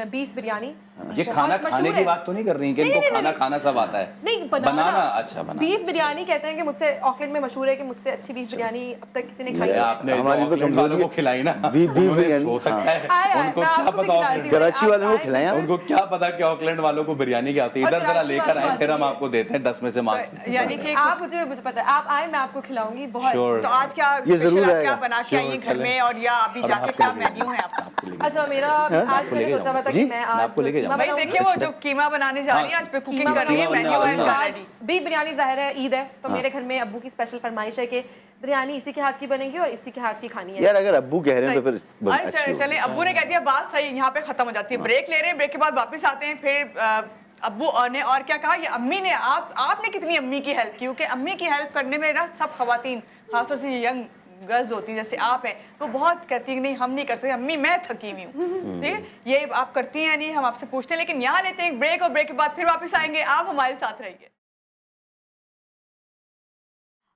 F: बीफ बिरयानी
C: ये खाना खाने की बात तो नहीं कर रही कि इनको खाना खाना सब आता है?
F: नहीं,
C: बनाना अच्छा बनाना।
F: बीफ बिरयानी कहते हैं कि मुझसे ऑकलैंड में मशहूर है कि मुझसे अच्छी बीफ बिरयानी अब तक किसी ने खाई
C: अरे
F: नहीं।
C: आपने
E: हमारी तो
C: ऑकलैंड वालों को खिलाई ना,
E: बीफ बिरयानी,
C: हो सकता है
F: हाँ।
C: उनको
F: मैं
C: क्या
F: आपको
C: पता
F: भी
C: ऑकलैंड,
F: खिलाती हूँ।
E: कराची वालों को
F: आप
E: खिलाएं आप?
C: उनको क्या पता कि ऑकलैंड वालों को बिरयानी क्या होती है।
F: और
C: इधर जरा
F: कराची
C: लेकर
F: वालों
C: आए,
F: को
C: फिर हम
F: आती है।
C: आपको देते हैं 10 में से मार्क्स।
A: यानी कि
F: आप मुझे पता है, आप आए मैं आपको खिलाऊंगी बहुत
C: Sure.
F: अच्छी।
A: तो आज क्या
E: ये
A: स्पेशल
E: जरूर
A: आप क्या
E: आएगा।
A: बना के आई हैं घर में, और या अभी जाके क्या मेन्यू है आपका?
F: अच्छा मेरा आज मैंने सोचा हुआ था कि मैं आज
C: आपको लेके
F: कीमा
A: भाई
C: जाऊंगा।
A: देखिए वो जो कीमा बनाने जा रही है आज पे कुकिंग कर रही है,
C: कीमा
A: मेन्यू है
C: बनाने
A: इनका
F: आज
A: ready।
F: बीफ बिरयानी ज़ाहिर है ईद है तो मेरे घर में अब्बू की स्पेशल फरमाइश है कि बिरयानी इसी के हाथ की बनेगी और इसी के हाथ की खानी है।
E: यार अगर अब्बू कह रहे हैं तो फिर
A: अरे
E: अच्छी होगी।
A: चले, अब्बू ने कह दिया बात सही, यहाँ पे खत्म हो जाती है। ब्रेक ले रहे हैं, ब्रेक के बाद वापस आते हैं। फिर अब्बू ने और क्या कहा, ये अम्मी ने आपने कितनी अम्मी की हेल्प की, क्योंकि अम्मी की हेल्प करने में ना सब खवातीन, खासतौर से यंग गर्ल्स होती हैं जैसे आप हैं, वो बहुत कहती है नहीं हम नहीं कर सकते, अम्मी मैं थकी हुई हूँ। ठीक है, ये आप करती हैं नहीं, हम आपसे पूछते हैं। लेकिन यहाँ लेते हैं एक ब्रेक और ब्रेक के बाद फिर वापस आएंगे, आप हमारे साथ रहिए।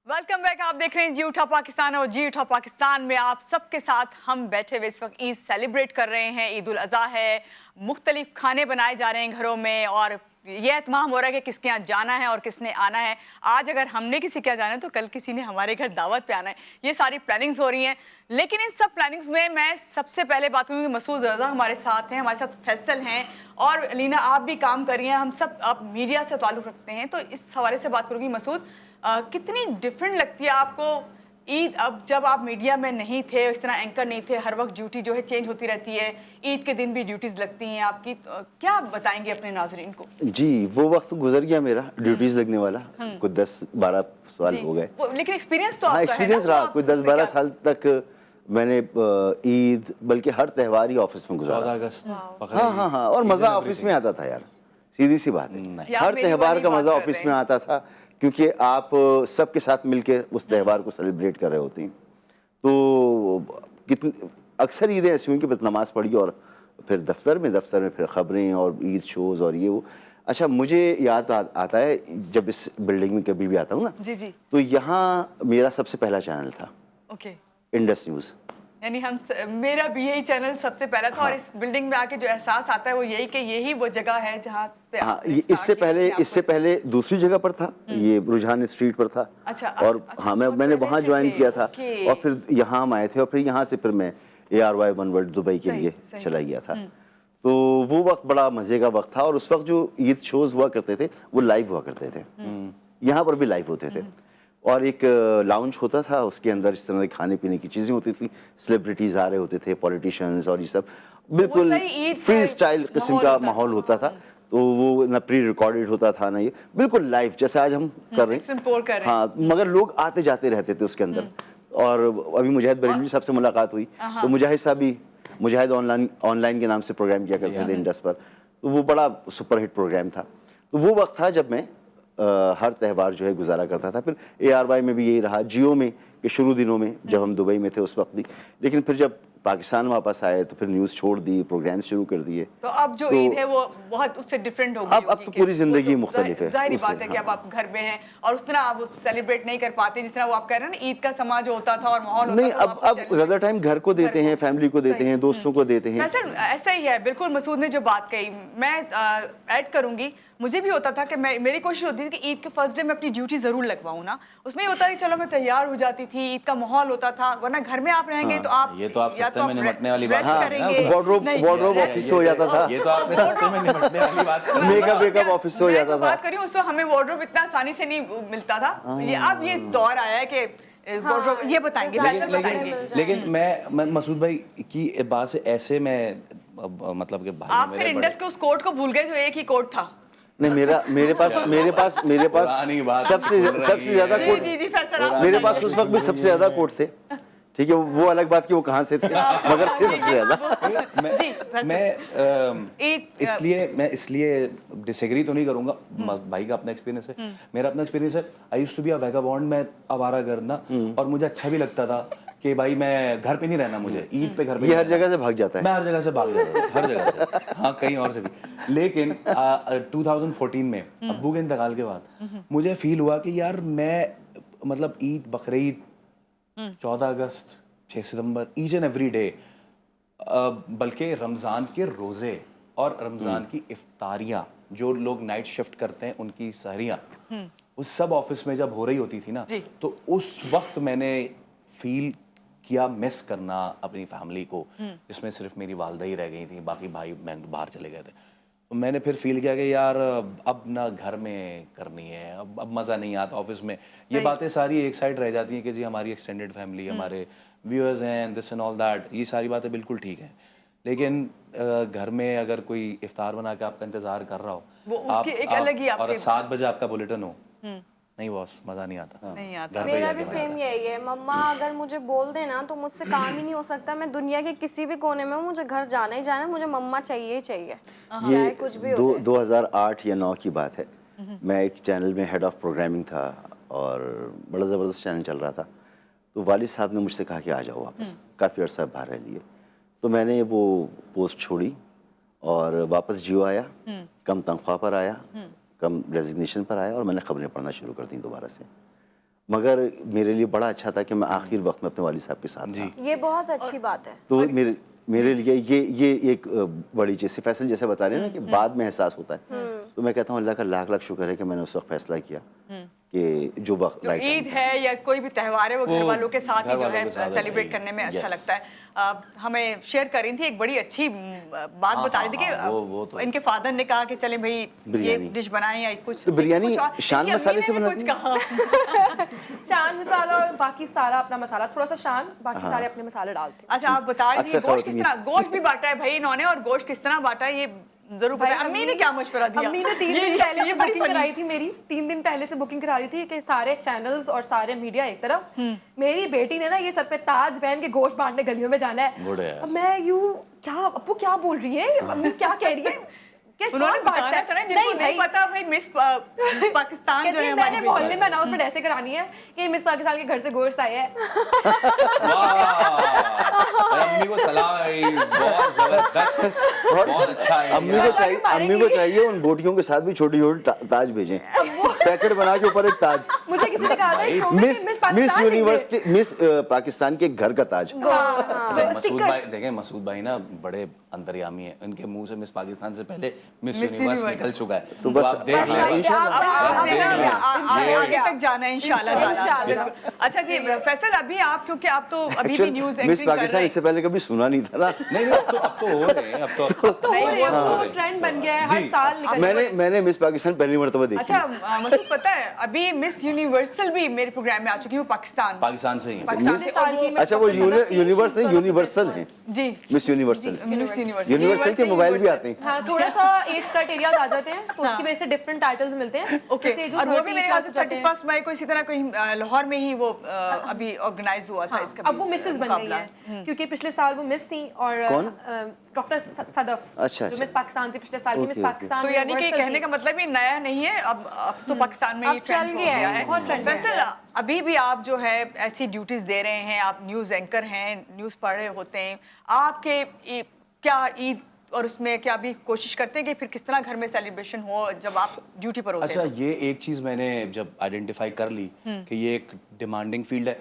A: वेलकम बैक, आप देख रहे हैं जी उठा पाकिस्तान, और जी उठा पाकिस्तान में आप सबके साथ हम बैठे हुए इस वक्त ईद सेलिब्रेट कर रहे हैं। ईद उल अज़हा है, मुख्तलिफ खाने बनाए जा रहे हैं घरों में, और ये एहतमाम हो रहा है कि किसके यहाँ जाना है और किसने आना है। आज अगर हमने किसी के यहाँ जाना है तो कल किसी ने हमारे घर दावत पे आना है। ये सारी प्लानिंग्स हो रही हैं, लेकिन इन सब प्लानिंग्स में मैं सबसे पहले बात करूँगी, मसूद रज़ा हमारे साथ हैं, हमारे साथ फैसल हैं, और लीना आप भी काम कर रही हैं, हम सब आप मीडिया से ताल्लुक़ रखते हैं, तो इस हवाले से बात करूँगी। मसूद, कितनी डिफरेंट लगती है आपको ईद, अब जब आप मीडिया में नहीं थे, इस तरह एंकर नहीं थे, हर वक्त ड्यूटी जो है चेंज होती रहती है, ईद के दिन भी ड्यूटीज़ लगती हैं आपकी, क्या बताएंगे अपने नाज़रीन को?
E: जी वो वक्त गुजर गया मेरा ड्यूटीज लगने वाला, कुछ 10-12 साल हो गए।
A: लेकिन एक्सपीरियंस तो
E: हाँ
A: आपका है ना,
E: एक्सपीरियंस
A: तो
E: रहा,
A: आप
E: कुछ
A: उससे
E: 10-12
A: क्या-
E: साल तक मैंने ईद बल्कि हर त्यौहार ही ऑफिस में
C: 14
E: गुजारा।
C: अगस्त
E: हाँ और मज़ा ऑफिस में आता था यार, सीधी सी बात है।
A: यार,
E: हर
A: मेरी
E: त्यौहार
A: वाली
E: का
A: बात
E: मज़ा
A: कर
E: ऑफिस
A: रहे
E: में
A: हैं।
E: आता था, क्योंकि आप सबके साथ मिलकर उस त्यौहार को सेलिब्रेट कर रहे होते हैं। तो कितनी अक्सर ईदें ऐसी हुई कि बस नमाज पढ़ी और फिर दफ्तर में फिर खबरें और ईद शोज़ और ये वो। अच्छा मुझे याद आता है जब इस बिल्डिंग में कभी भी आता हूँ ना,
A: जी
E: तो यहाँ मेरा सबसे पहला चैनल था
A: ओके,
E: इंडस न्यूज़।
A: यानी मेरा भी यही चैनल सबसे पहला था। और इस बिल्डिंग में आके जो एहसास आता है वो यही कि यही वो जगह है जहाँ पे
E: हाँ
A: आपने
E: ये
A: start
E: इससे
A: किया,
E: पहले
A: जिसने
E: इससे
A: आपको-
E: पहले दूसरी जगह पर था, ये रुझान स्ट्रीट पर था।
A: अच्छा,
E: और
A: अच्छा,
E: हाँ
A: बहुत
E: मैंने
A: पहले
E: वहाँ
A: से
E: ज्वाइन
A: थे,
E: किया था,
A: ओके।
E: और फिर यहाँ हम आए थे, और फिर यहाँ से फिर मैं ARY वन वर्ल्ड दुबई के
A: सही,
E: लिए
A: सही।
E: चला गया था। तो वो वक्त बड़ा मज़े का वक्त था, और उस वक्त जो ईद शोज़ हुआ करते थे वो लाइव हुआ करते थे, यहाँ पर भी लाइव होते थे। और एक लाउंज होता था, उसके अंदर इस तरह की खाने पीने की चीज़ें होती थी, सेलिब्रिटीज़ आ रहे होते थे, पॉलिटिशियंस और ये सब, बिल्कुल
A: सही ईद
E: फ्री
A: का
E: स्टाइल किस्म
A: माहौल
E: का
A: होता
E: माहौल
A: था।
E: होता था। तो वो ना प्री रिकॉर्डेड होता था ना, ये बिल्कुल लाइव जैसे आज हम कर रहे
A: एक्सप्लोर कर रहे हैं।
E: हाँ, मगर लोग आते जाते रहते थे उसके अंदर। और अभी मुजाहिद बरेलवी साहब से मुलाकात हुई, तो मुजाहिद साहब भी मुजाहिद ऑनलाइन के नाम से प्रोग्राम किया करते थे इंडस पर, तो वो बड़ा सुपरहिट प्रोग्राम था। तो वो वक्त था जब मैं हर त्यौहार जो है गुजारा करता था। फिर ARY में भी यही रहा, जियो में के शुरू दिनों में जब हम दुबई में थे उस वक्त भी। लेकिन फिर जब पाकिस्तान वापस आए तो फिर न्यूज़ छोड़ दी, प्रोग्राम शुरू कर दिए।
A: तो अब जो
E: तो
A: ईद है वो बहुत उससे डिफरेंट होगी।
E: अब तो पूरी जिंदगी मुख्तलिफ है
A: जाहिर
E: उससे,
A: बात है कि
E: हाँ।
A: अब आप घर में हैं और उस तरह आप सेलिब्रेट नहीं कर पाते जिस तरह वो आप कह रहे हैं ना, ईद का समाज होता था और माहौल होता
E: नहीं,
A: था।
E: अब ज़्यादा टाइम घर को देते हैं, फैमिली को देते हैं, दोस्तों को देते हैं।
A: सर ऐसा ही है, बिल्कुल मसूद ने जो बात कही मैं ऐड करूंगी। मुझे भी होता था कि मेरी कोशिश होती थी कि ईद के फर्स्ट डे में अपनी ड्यूटी जरूर लगवाऊं ना, उसमें ये होता है कि चलो मैं तैयार हो जाती थी, ईद का माहौल होता था। वरना घर में आप रहेंगे तो आप
C: ये तो आप
A: या
C: सस्ते में निपटने वाली बात
A: rest
C: कर रहे हैं ना,
A: करेंगे।
E: वार्डरोब
A: नहीं,
E: ऑफिस हो जाता था,
C: ये तो आपने सस्ते में निपटने वाली बात की।
E: मेकअप ऑफिस हो
A: मैं
E: जाता
A: जो
E: था।
A: बात कर रही हूँ उस वक्त हमें वार्डरोब इतना आसानी से नहीं मिलता था। ये अब ये दौर आया है कि वार्डरोब, ये बताएंगे, फैसल बताएंगे।
C: लेकिन मैं मसूद भाई की बात से ऐसे मैं मतलब कि भाई
A: आप
C: मेरे
A: फिर इंडस के उस कोट को भूल गए जो एक ही कोट था।
E: नहीं, मेरे पास
C: पुरानी बात
E: सबसे ज्यादा
A: जी
E: कोट,
A: जी जी फैसल आप
E: मेरे पास उस वक्त भी सबसे ज्यादा कोट थे। ठीक है, वो अलग बात कि वो कहाँ से थे, मगर थे सबसे ज्यादा।
A: जी, फैसल।
C: मैं इसलिए डिसएग्री तो नहीं करूंगा, भाई का अपना एक्सपीरियंस है, मेरा अपना एक्सपीरियंस है। I used to be a vagabond, मैं आवारा गर्द ना, और मुझे अच्छा भी लगता था कि भाई मैं घर पे नहीं रहना, मुझे ईद पे घर पे
E: ये हर जगह से भाग जाता है।
C: मैं हर जगह से भाग जाता था, हर जगह से, हाँ कहीं और से भी। लेकिन 2014 में अब्बू के इंतकाल के बाद मुझे फील हुआ कि यार मैं मतलब ईद, बकरीद, 14 अगस्त, 6 सितंबर, ईच एंड एवरी डे, बल्कि रमज़ान के रोज़े और रमज़ान की इफ्तारियाँ, जो लोग नाइट शिफ्ट करते हैं उनकी सहरियाँ, उस सब ऑफिस में जब हो रही होती थी ना,
A: जी।
C: तो उस वक्त मैंने फील किया मिस करना अपनी फैमिली को, जिसमें सिर्फ मेरी वालदा ही रह गई थी, बाकी भाई बहन बाहर चले गए थे। तो मैंने फिर फील किया कि यार अब ना घर में करनी है, अब मज़ा नहीं आता ऑफिस में। ये बातें सारी एक साइड रह जाती हैं कि जी हमारी एक्सटेंडेड फैमिली, हमारे व्यूअर्स हैं, दिस एंड ऑल दैट, ये सारी बातें बिल्कुल ठीक हैं, लेकिन घर में अगर कोई इफ्तार बना के आपका इंतज़ार कर रहा हो,
A: वो उसकी एक अलग ही
C: और
A: आपके
C: 7 बजे आपका बुलेटिन हो, नहीं बॉस, मज़ा नहीं आता।
A: नहीं आता।
C: घर पे
D: मेरा
C: जाके
D: भी
C: मज़ा
D: सेम यही है। मम्मा अगर मुझे बोल देना तो मुझसे काम ही नहीं हो सकता। मैं दुनिया के किसी भी कोने में हूँ, मुझे घर जाना ही जाना है, मुझे मम्मा चाहिए ही चाहिए, चाहे कुछ भी हो जाए।
E: 2008 या 9 की बात है। मैं एक चैनल में हेड ऑफ प्रोग्रामिंग था और बड़ा ज़बरदस्त चैनल चल रहा था। तो वालिद साहब ने मुझसे कहा कि आ जाओ वापस, काफ़ी अर्सा बाहर रह लिए। तो मैंने वो पोस्ट छोड़ी और वापस जियो आया, कम तनख्वाह पर आया, कम रेजिग्नेशन पर आया और मैंने खबरें पढ़ना शुरू कर दी दोबारा से। मगर मेरे लिए बड़ा अच्छा था कि मैं आखिर वक्त में अपने वालिद साहब के साथ था।
D: ये बहुत अच्छी बात है।
E: तो मेरे लिए ये एक बड़ी चीज़, फैसल जैसे बता रहे हैं ना कि बाद में एहसास होता है। तो मैं कहता हूँ अल्लाह का लाख लाख शुक्र है कि मैंने उस वक्त फैसला किया कि जो वक्त
A: जो ईद है या कोई भी त्यौहार है वो घर वालों के साथ ही
C: घर
A: जो
C: वालों
A: है
C: के साथ है
A: सेलिब्रेट
C: भाई।
A: करने में अच्छा
C: Yes.
A: लगता है। हमें शेयर कर रही थी एक बड़ी अच्छी बात बता रही थी कि
C: वो तो
A: इनके फादर ने कहा कि चले भाई ये
E: बिरयानी।
A: डिश बनाएं या कुछ
E: तो बिरयानी
A: कुछ और-
E: शान
A: इनकी
E: मसाले
A: अम्मी
E: से
A: ने भी
E: बनाती
A: कुछ कहा।
F: शान मसाला और बाकी सारा अपना मसाला, थोड़ा सा शान, बाकी सारे अपने मसाले डालते हैं।
A: अच्छा आप बता रही थी
E: अक्सर
A: गोश्त किस
E: खवातीन-
A: तरह, गोश्त भी बांटा है भाई इन्होंने, और गोश्त किस तरह बांटा है ये जरूर
F: भाई,
A: बताएं। अम्मी ने क्या मशवरा दिया?
F: अम्मी ने 3 दिन
A: ये-
F: पहले
A: ये
F: से
A: बड़ी
F: बुकिंग
A: funny-
F: कराई थी मेरी, 3 दिन पहले से बुकिंग करा रही थी कि सारे चैनल्स और सारे मीडिया एक तरफ, मेरी बेटी ने ना ये सर पे ताज पहन के गोश्त बांटने गलियों में जाना है।
C: गुड है।
F: अब मैं क्या अप्पू क्या बोल रही है, अम्मी क्या कह रही है कि
A: उन्होंने
F: कौन बांटता
A: बताया
F: है?
A: था ना जिनको नहीं पता भाई मिस पाकिस्तान जो
F: कहती
A: है
F: है
A: हमारी
F: मैंने
A: बेटी।
F: मोहल्ले में अनाउंसमेंट ऐसे करानी है कि मिस पाकिस्तान के घर से गोश्त आया है।
C: वाह! अम्मी को सलाम है, बहुत जबरदस्त, बहुत अच्छा है।
E: अम्मी को चाहिए उन बोटियों के साथ भी छोटी छोटी ताज भेजें, पैकेट बना के ऊपर एक ताज।
F: मुझे किसी ने कहा था एक शो में कि miss Pakistan
E: university, miss Pakistan के घर का ताज।
C: मसूद भाई देखें, मसूद भाई ना बड़े अंतर्यामी हैं, उनके मुंह से मिस पाकिस्तान से पहले मिस यूनिवर्स निकल चुका है, तो
E: बस-
C: आप देख
E: बस
C: लें,
E: आप-
C: बस
E: आप-
C: बस
A: आपने
C: देख
A: ना
C: लें।
A: आगे तक जाना है इंशाल्लाह ताला।
D: इंशाल्लाह।
A: अच्छा जी फैसल, अभी आप क्योंकि आप तो अभी भी
E: Actually,
A: न्यूज़
E: मिस
A: एंकरिंग कर
E: पाकिस्तान
A: रहे
E: इससे
A: हैं।
E: पहले कभी सुना नहीं था ना।
C: नहीं नहीं, अब तो हो रहे हैं, अब तो
F: तो हो रही है, अब
C: हाँ।
F: तो ट्रेंड बन गया है, हर
C: जी।
F: साल निकल
E: मैंने मिस पाकिस्तान पहली मर्तबा देखी।
A: अच्छा मसूद पता है अभी मिस यूनिवर्सल भी मेरे प्रोग्राम में आ चुकी है, वो
C: पाकिस्तान से ही है।
A: पाकिस्तान से
F: साल की
E: अच्छा वो यूनिवर्स नहीं, यूनिवर्सल है,
A: जी
E: miss universal.
A: Miss universal
E: universal के मोबाइल भी आते हैं।
F: हाँ, थोड़ा सा एज कट एरियाज आ जाते हैं तो उसकी वजह से डिफरेंट टाइटल्स मिलते हैं।
A: ओके
F: जैसे जो
A: और वो भी
F: 30
A: मेरे ख्याल से
F: plus हो जाते हैं।
A: 31 मई को इसी तरह कहीं लाहौर में ही वो अभी ऑर्गेनाइज हुआ था इसका
F: अब वो मिसेस बन गई है क्योंकि पिछले साल वो मिस थी और
E: कौन?
F: डॉक्टर सदफ
E: अच्छा,
F: जो
E: अच्छा।
F: मिस पाकिस्तान थी पिछले साल की, मिस
E: ओके, ओके।
F: पाकिस्तान
A: तो यानी कि
F: universal
A: कहने
F: थी।
A: का मतलब ये नया नहीं है, अब तो पाकिस्तान में
D: अब
A: ये
D: चल
A: ट्रेंड हो
D: गया
A: गया
D: है,
A: है।
F: बहुत trend में
A: वैसे
F: है।
A: अभी भी आप जो है ऐसी ड्यूटीज दे रहे हैं, आप न्यूज़ एंकर हैं, न्यूज़ पढ़ रहे होते हैं, आपके क्या ईद और उसमें क्या भी कोशिश करते हैं कि फिर किस तरह घर में सेलिब्रेशन हो जब आप ड्यूटी पर होते
C: अच्छा,
A: हैं?
C: ये एक चीज़ मैंने जब आइडेंटिफाई कर ली कि ये एक डिमांडिंग फील्ड है,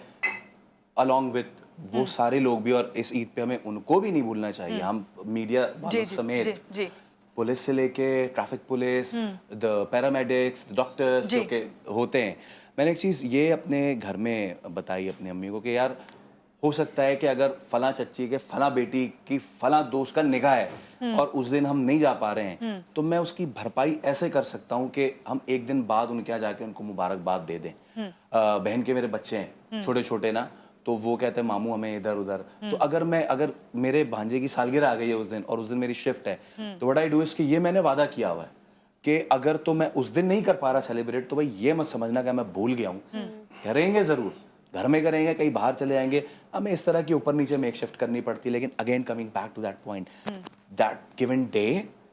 C: अलॉन्ग विथ वो सारे लोग भी, और इस ईद पे हमें उनको भी नहीं भूलना चाहिए, हम मीडिया वालों समेत
A: जी
C: पुलिस से लेके traffic police, the paramedics, the doctors
A: जी।
C: जो के होते हैं। मैंने एक चीज़ ये अपने घर में बताई अपनी अम्मी को कि यार हो सकता है कि अगर फला चच्ची के फला बेटी की फला दोस्त का निकाह है और उस दिन हम नहीं जा पा रहे हैं, तो मैं उसकी भरपाई ऐसे कर सकता हूँ कि हम एक दिन बाद उनके यहाँ जाके उनको मुबारकबाद दे दें। बहन के मेरे बच्चे हैं छोटे छोटे ना, तो वो कहते हैं मामू हमें इधर उधर, तो अगर मेरे भांजे की सालगिरह आ गई है उस दिन और उस दिन मेरी शिफ्ट है, तो व्हाट आई डू इज कि ये मैंने वादा किया हुआ है कि अगर तो मैं उस दिन नहीं कर पा रहा सेलिब्रेट, तो भाई ये मत समझना कि मैं भूल गया हूँ, करेंगे जरूर, घर में करेंगे, कहीं बाहर चले जाएंगे, हमें इस तरह की ऊपर नीचे मेक शिफ्ट करनी पड़ती है, लेकिन again coming back to that point, that given day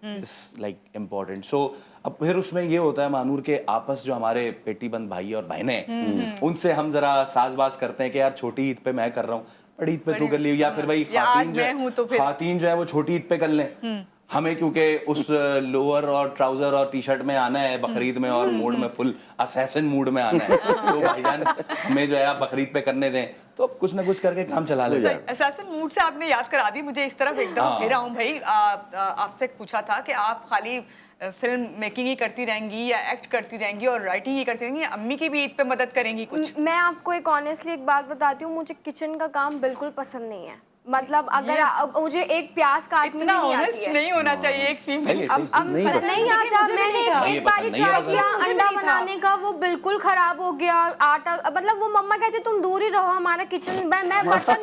C: is like important. So अब फिर उसमें ये होता है मानूर के आपस जो हमारे पेटीबंद भाई और बहनें हैं, उनसे हम जरा साजबाज करते हैं कि यार छोटी ईद पे मैं कर रहा हूँ, बड़ी ईद पे तू कर लियो, या फिर भाई
A: या आज
C: खातीन
A: मैं हूं तो फिर-
C: खातीन जो है वो छोटी ईद पे कर लें, हमें क्योंकि उस लोअर और ट्राउजर और टी शर्ट में आना है बकरीद में और मूड में फुल असैसिन मूड में आना है, तो भाईजान हमें जो है आप बकरीद पे करने दें, तो अब कुछ ना कुछ करके काम चला ले जाए।
A: असैसिन मूड से आपने याद करा दी मुझे, इस तरफ एकदम फेरा हूँ भाई। आपसे पूछा था कि आप खाली फिल्म मेकिंग ही करती रहेंगी या एक्ट करती रहेंगी और राइटिंग ही करती रहेंगी, अम्मी की भी ईद पे मदद करेंगी कुछ?
D: मैं आपको एक ऑनेस्टली एक बात बताती हूँ, मुझे किचन का काम बिल्कुल पसंद नहीं है। मतलब अगर मुझे एक प्याज काटनी
A: इतना
D: नहीं आती
A: ऑनेस्ट
D: है।
A: नहीं होना चाहिए एक फीमेल।
D: अब नहीं आता। मैंने एक बार
C: नहीं
D: ट्राई
C: पसंद,
D: किया
C: नहीं
D: अंडा बनाने का, वो बिल्कुल खराब हो गया। आटा मतलब वो मम्मा कहती तुम दूर ही रहो हमारा किचन। मैं बर्तन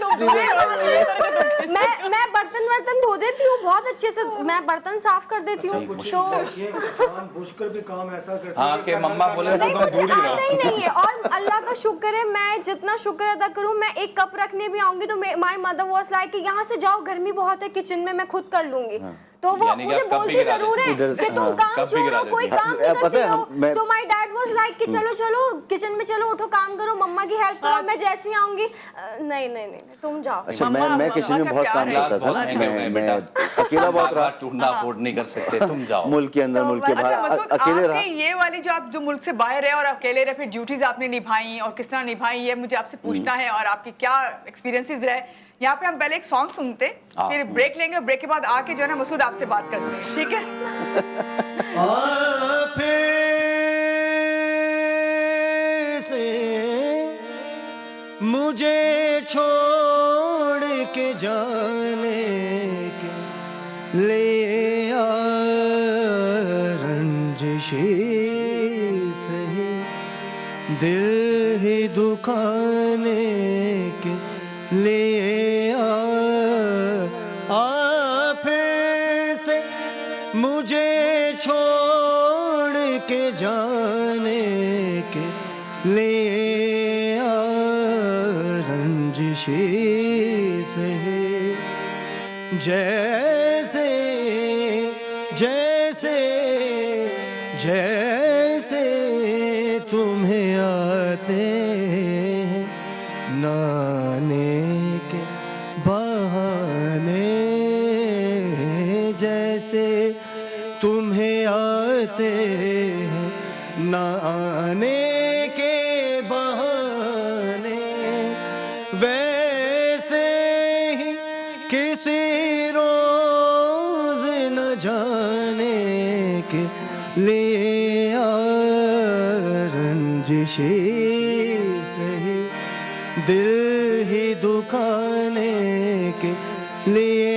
D: मैं बर्तन धो देती हूँ बहुत अच्छे से, मैं बर्तन साफ कर देती हूँ। तो
B: जानबूझकर भी काम ऐसा करती
C: हाँ
B: है
C: कि मम्मा बोले तो
D: नहीं,
C: तुम
D: मुझे
C: दूर ही
D: आता ही
C: रहो।
D: नहीं है। और अल्लाह का शुक्र है, मैं जितना शुक्र अदा करूं, मैं एक कप रखने भी आऊंगी तो माय मदर वाज लाइक कि यहाँ से जाओ, गर्मी बहुत है, किचन में मैं खुद कर लूंगी। तो वो
C: यानी कि
D: मुझे
C: आप कब भी
D: बोलती
C: गिरा
D: जरूर है
C: देती
D: कि तुम काम
C: कब भी गिरा
D: छोड़ो, कोई
C: देती
D: काम नहीं
E: पता
D: करती
E: है,
D: हो। So my dad was like कि चलो चलो किचन में चलो, उठो काम करो, मम्मा की हेल्प करो। मैं जैसे ही आऊंगी नहीं नहीं नहीं तुम जाओ।
E: अच्छा,
A: मम्मा
E: मैं किचन में
A: का
E: बहुत
A: प्यार
E: काम
A: है।
E: करता
C: बहुत
E: था।
C: महंगे हुए हैं
E: मैं
C: बेटा,
E: अकेला बहुत रहा,
C: टूटना अफोर्ड नहीं कर सकते, तुम जाओ।
E: मुल्क के अंदर मुल्क के
A: अच्छा
E: बाहर
A: मसूद,
E: अकेले रहा।
A: आपके ये वाली जो आप जो मुल्क से बाहर रहे और अकेले रहे, फिर ड्यूटीज आपने निभाई और किस तरह निभाई, ये मुझे आपसे पूछना है और आपकी क्या एक्सपीरियंसेस रहे। यहाँ पे हम पहले एक सॉन्ग सुनते, फिर ब्रेक लेंगे, ब्रेक के बाद आके जो है ना मसूद आपसे बात करते हैं, ठीक है?
B: मुझे छोड़ के जाने के ले आ रंजिशी से दिल ही दुखाने के ले आ फिर से मुझे छोड़ के जाने के ले रंजिशी से जैसे जैसे जैसे तुम्हें आते हैं नाने के बहाने, जैसे तुम्हें आते हैं नाने के बहाने, वैसे ही किसी रोज न जाने के लिए रंजिशी से दिल ही दुखाने के लिए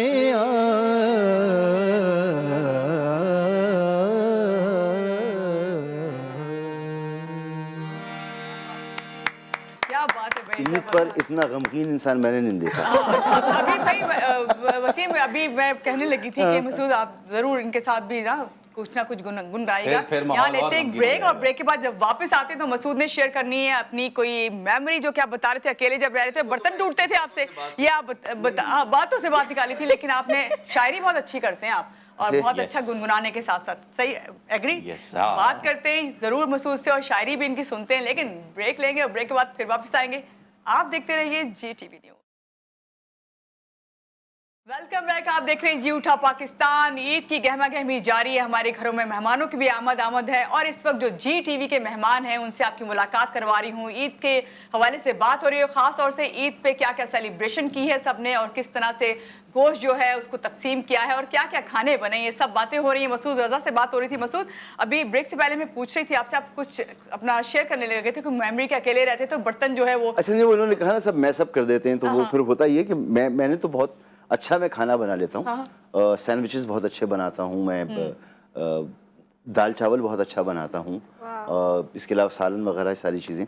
A: क्या बात है भाई,
E: ईद पर इतना गमगीन इंसान मैंने नहीं देखा।
A: अभी भाई वसीम, अभी मैं कहने लगी थी कि मसूद आप जरूर इनके साथ भी ना कुछ गुनगुनाएगा।
C: फिर माहौल
A: यहाँ लेते
C: और
A: हैं एक
C: गमगीन
A: ब्रेक
C: हो
A: और ब्रेक के बाद जब वापस आते हैं तो मसूद ने शेयर करनी है अपनी कोई मेमोरी जो कि आप बता रहे थे अकेले जब रह रहे थे बर्तन टूटते थे आपसे, ये आप बातों से बात निकाली थी, लेकिन आपने शायरी बहुत अच्छी करते हैं आप और बहुत अच्छा गुनगुनाने के साथ साथ। सही एग्री?
C: Yes, हाँ।
A: बात करते हैं जरूर मसूद से और शायरी भी इनकी सुनते हैं, लेकिन ब्रेक लेंगे और ब्रेक के बाद फिर वापस आएंगे। आप देखते रहिए GTV न्यूज। वेलकम बैक, आप देख रहे हैं जी उठा पाकिस्तान। ईद की गहमा गहमी जारी है, हमारे घरों में मेहमानों की भी आमद है और इस वक्त जो GTV के मेहमान हैं उनसे आपकी मुलाकात करवा रही हूँ। ईद के हवाले से बात हो रही है, खास तौर से ईद पे क्या क्या सेलिब्रेशन की है सबने और किस तरह से गोश्त जो है उसको तकसीम किया है और क्या क्या खाने बने, ये सब बातें हो रही हैं। मसूद रजा से बात हो रही थी। मसूद, अभी ब्रेक से पहले मैं पूछ रही थी आपसे, आप कुछ अपना शेयर करने लगे थे कि मेमोरी के अकेले रहते तो बर्तन जो है वो
E: अच्छा नहीं, उन्होंने कहा ना सब मैसअप कर देते हैं, तो वो फिर होता ये कि मैंने तो बहुत अच्छा मैं खाना बना लेता हूँ। सैंडविचेस बहुत अच्छे बनाता हूँ मैं, दाल चावल बहुत अच्छा बनाता हूँ, इसके अलावा सालन वगैरह सारी चीज़ें।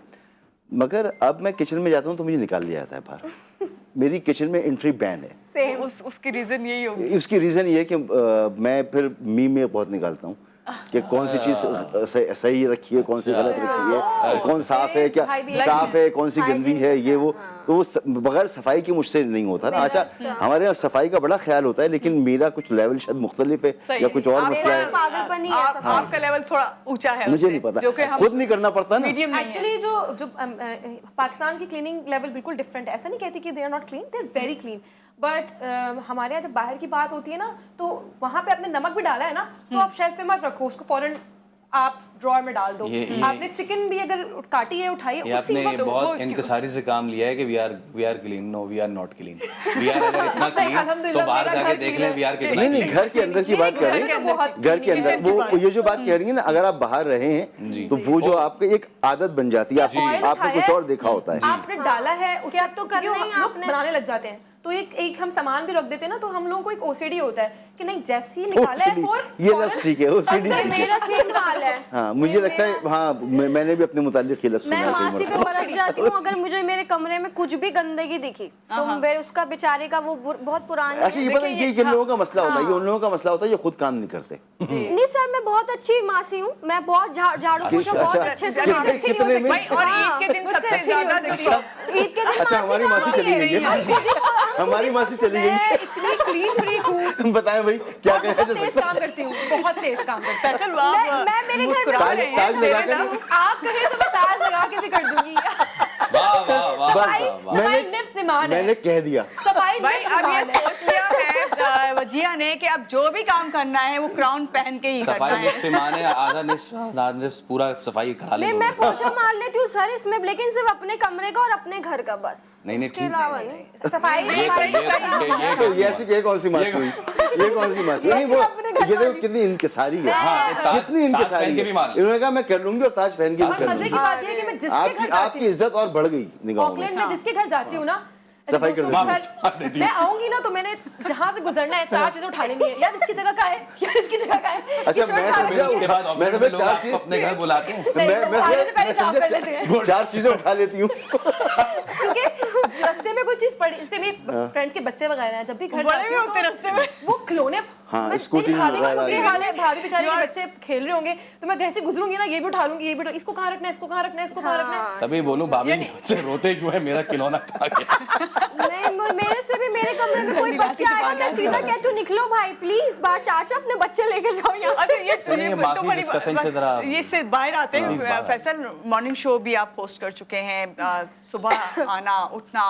E: मगर अब मैं किचन में जाता हूँ तो मुझे निकाल दिया जाता है बाहर। मेरी किचन में एंट्री बैन है।
A: उसकी रीजन यही होगी।
E: उसकी रीज़न ये है कि मैं फिर मीम में बहुत निकालता हूँ कि कौन सी चीज़ सही रखी है, कौन सी गलत रखी है, कौन साफ है, क्या साफ है, कौन सी गंदी है, ये वो। तो वो बगैर सफाई के मुझसे नहीं होता ना। अच्छा, हमारे यहाँ सफाई का बड़ा ख्याल होता है, लेकिन मेरा कुछ लेवल शायद मुख्तलिफ है या कुछ और मसला है।
A: आपका लेवल थोड़ा ऊंचा है,
E: मुझे नहीं पता,
A: जो कि हम
E: खुद नहीं करना पड़ता ना।
F: एक्चुअली जो पाकिस्तान की क्लीनिंग लेवल बिल्कुल डिफरेंट है। ऐसा नहीं कहती कि they are not clean, they are very clean, but हमारे यहाँ जब बाहर की बात होती है ना, तो वहाँ पे आपने नमक भी डाला है ना, तो आप शेल्फ पे मत रखो उसको, फौरन आप ड्रॉअर में डाल दो। आपने चिकन भी अगर काटी है, उठाई है,
C: ये
F: उसी
C: आपने
F: वक्त
C: बहुत इनकसारी से काम लिया है कि we are clean. No, we are not clean. We are अगर इतना
F: नहीं,
C: क्लीन तो
F: अल्हम्दुलिल्लाह
C: बाहर
F: मेरा
C: जाके
F: घर
C: देख
F: clean
C: लें वी आर कितना
E: नहीं नहीं,
C: clean।
E: घर के अंदर की बात कर रहे
F: घर तो
E: हैं,
F: बहुत
E: घर के
F: clean है,
E: अंदर वो ये जो बात कह रही है ना, अगर आप बाहर रहे हैं तो वो जो आपके एक आदत बन जाती है,
F: ऑयल
E: आपने
F: उठाया
E: कुछ
F: है,
E: और देखा होता है।
F: आपने डाला है
D: क्या तो करना
F: क्योंकि
D: ही
F: हम लोग
D: आपने।
F: बनाने लग जाते हैं, तो एक हम सामान भी रख देते हैं ना, तो हम लोगों को एक ओसीडी होता है कि नहीं, जैसे ही निकाला है
E: OCD, ये लफ्ज़ ठीक है, OCD
D: नहीं,
E: ठीक है।
D: मेरा सेम हाल है।
E: हाँ, मुझे लगता है, हाँ, मैंने भी अपने मुतालिक ये लफ्ज़ सुना
D: मैं
E: है कई
D: मासी पे
E: मरतबा।
D: बरस जाती हूँ अगर मुझे मेरे कमरे में कुछ भी गंदगी दिखी, तो मेरे उसका बेचारे का वो बहुत पुरानी
E: अच्छा, ये पता है, ये किन लोगों का मसला होता है, ये उन लोगों का मसला होता है जो खुद काम नहीं करते।
D: नहीं सर, मैं बहुत अच्छी मासी हूँ, मैं बहुत झाड़ू पोछा बहुत अच्छे से
E: कितने-
D: मारती हूँ।
E: कितने में?
A: भाई और ईद के दिन सबसे ज्यादा जो
D: ईद के दिन
E: अच्छा, हमारी मासी चली गई है, हमारी मासी चली गई
F: मैं
E: है।
F: इतनी क्लीन फ्रीक हूँ,
E: बताएं भाई, क्या कहना
F: बहुत
E: चाह
F: तेज
E: सकते
F: काम करती हूँ, बहुत तेज काम करती हूँ।
A: फैसल वाह,
D: मैं मेरे घर में
A: मुस्कुरा
E: ताज-
A: रहे हैं
E: ताज लगा
A: मेरे
E: कर-
A: नाम।
F: आप कहें तो मैं ताज लगा के भी कर दूंगी।
C: वाह वाह वाह वाह वाह।
F: सफाई निफ्स ईमान है,
E: मैंने कह दिया।
F: सफाई
A: भाई
F: निफ्स
A: अब ये
F: ईमान है।
A: सोच लिया है वजिया ने कि अब जो भी काम करना है वो क्राउन पहन के ही करना
C: सफाई
A: है।
C: निस्फ ईमान है, आधा निस्फ पूरा सफाई करा
D: नहीं,
C: ले।
D: मैं पोछा मार लेती हूँ सर इसमें, लेकिन सिर्फ अपने कमरे का और अपने घर का बस।
C: नहीं, नहीं,
D: उसके
C: ठीक
D: अलावा नहीं।
F: सफाई
C: ये
E: तो ये ऐसी ये कौन सी मासी हुई? ये कौन सी मासी? नहीं, वो ये देखो कितनी इनकिसारी है,
C: हाँ, ताज
E: कितनी
C: ताज
E: इनकिसारी
C: पहन के भी
E: है।
C: मार लो।
E: इन्होंने कहा मैं कर लूंगी और ताज पहन के भी
F: और
E: कर
F: मजे की
E: लूंगी।
F: बात ये है कि मैं जिसके घर जाती
E: आपकी इज्जत और बढ़ गई निगाहों में।
F: ऑकलैंड में जिसके घर जाती हूँ ना, ऐसे
E: सफाई कर
F: दोस्तों के
C: देती
F: घर मैं आऊंगी ना, तो मैंने जहाँ से गुजरना है 4 चीजें उठा लेनी है। यार इसकी जगह का है, यार इसकी जगह का है,
E: अच्छा,
F: ये शर्ट
E: मैं
F: कहाँ
E: समझा,
F: रखी है?
C: उसके बाद
E: मैं
C: ऑफिस
E: तो
C: में लोग
E: चार
C: आपको
E: चीज-
C: अपने घर बुलाते हैं।
F: नहीं, वो आने से पहले साफ कर लेते हैं।
E: 4 चीजें उठा लेती हूँ।
F: क्योंकि रास्ते में कोई चीज पड़ी, इससे मेरे फ्रेंड्स के बच्चे वगैरह हैं, जब भी घर
A: बड़े
F: जाती
A: भी
F: हूँ
A: होते
F: तो
A: रास्ते में।
F: वो खिलौने,
E: हाँ,
F: मैं-
E: स्कूटी
F: मेरी भाभी का
E: वगैरह
F: खुद ये
E: ये।
F: हाल है, भाभी बेचारी के बच्चे खेल रहे होंगे, तो मैं कैसे गुजरूंगी ना, ये भी उठा लूंगी, ये भी इसको कहाँ रखना है, इसको कहाँ रखना है, इसको कहाँ रखना है।
C: तभी बोलूं भाभी के बच्चे रोते क्यों है, मेरा खिलौना कहाँ गया?
D: नहीं, मेरे से भी मेरे कमरे में कोई बच्चे आएगा, मैं सीधा कहती हूँ निकलो भाई प्लीज, बाहर चाचा अपने बच्चे लेके जाओ यहाँ
A: अच्छा
D: से।
A: ये
C: चलिए,
A: तो
C: माफी
A: बड़ी
C: discussion से जरा-
A: ये से बाहर आते
C: हाँ,
A: हैं।
C: बाहर।
A: फैसल, मॉर्निंग शो भी आप पोस्ट कर चुके हैं, सुबह आना उठना,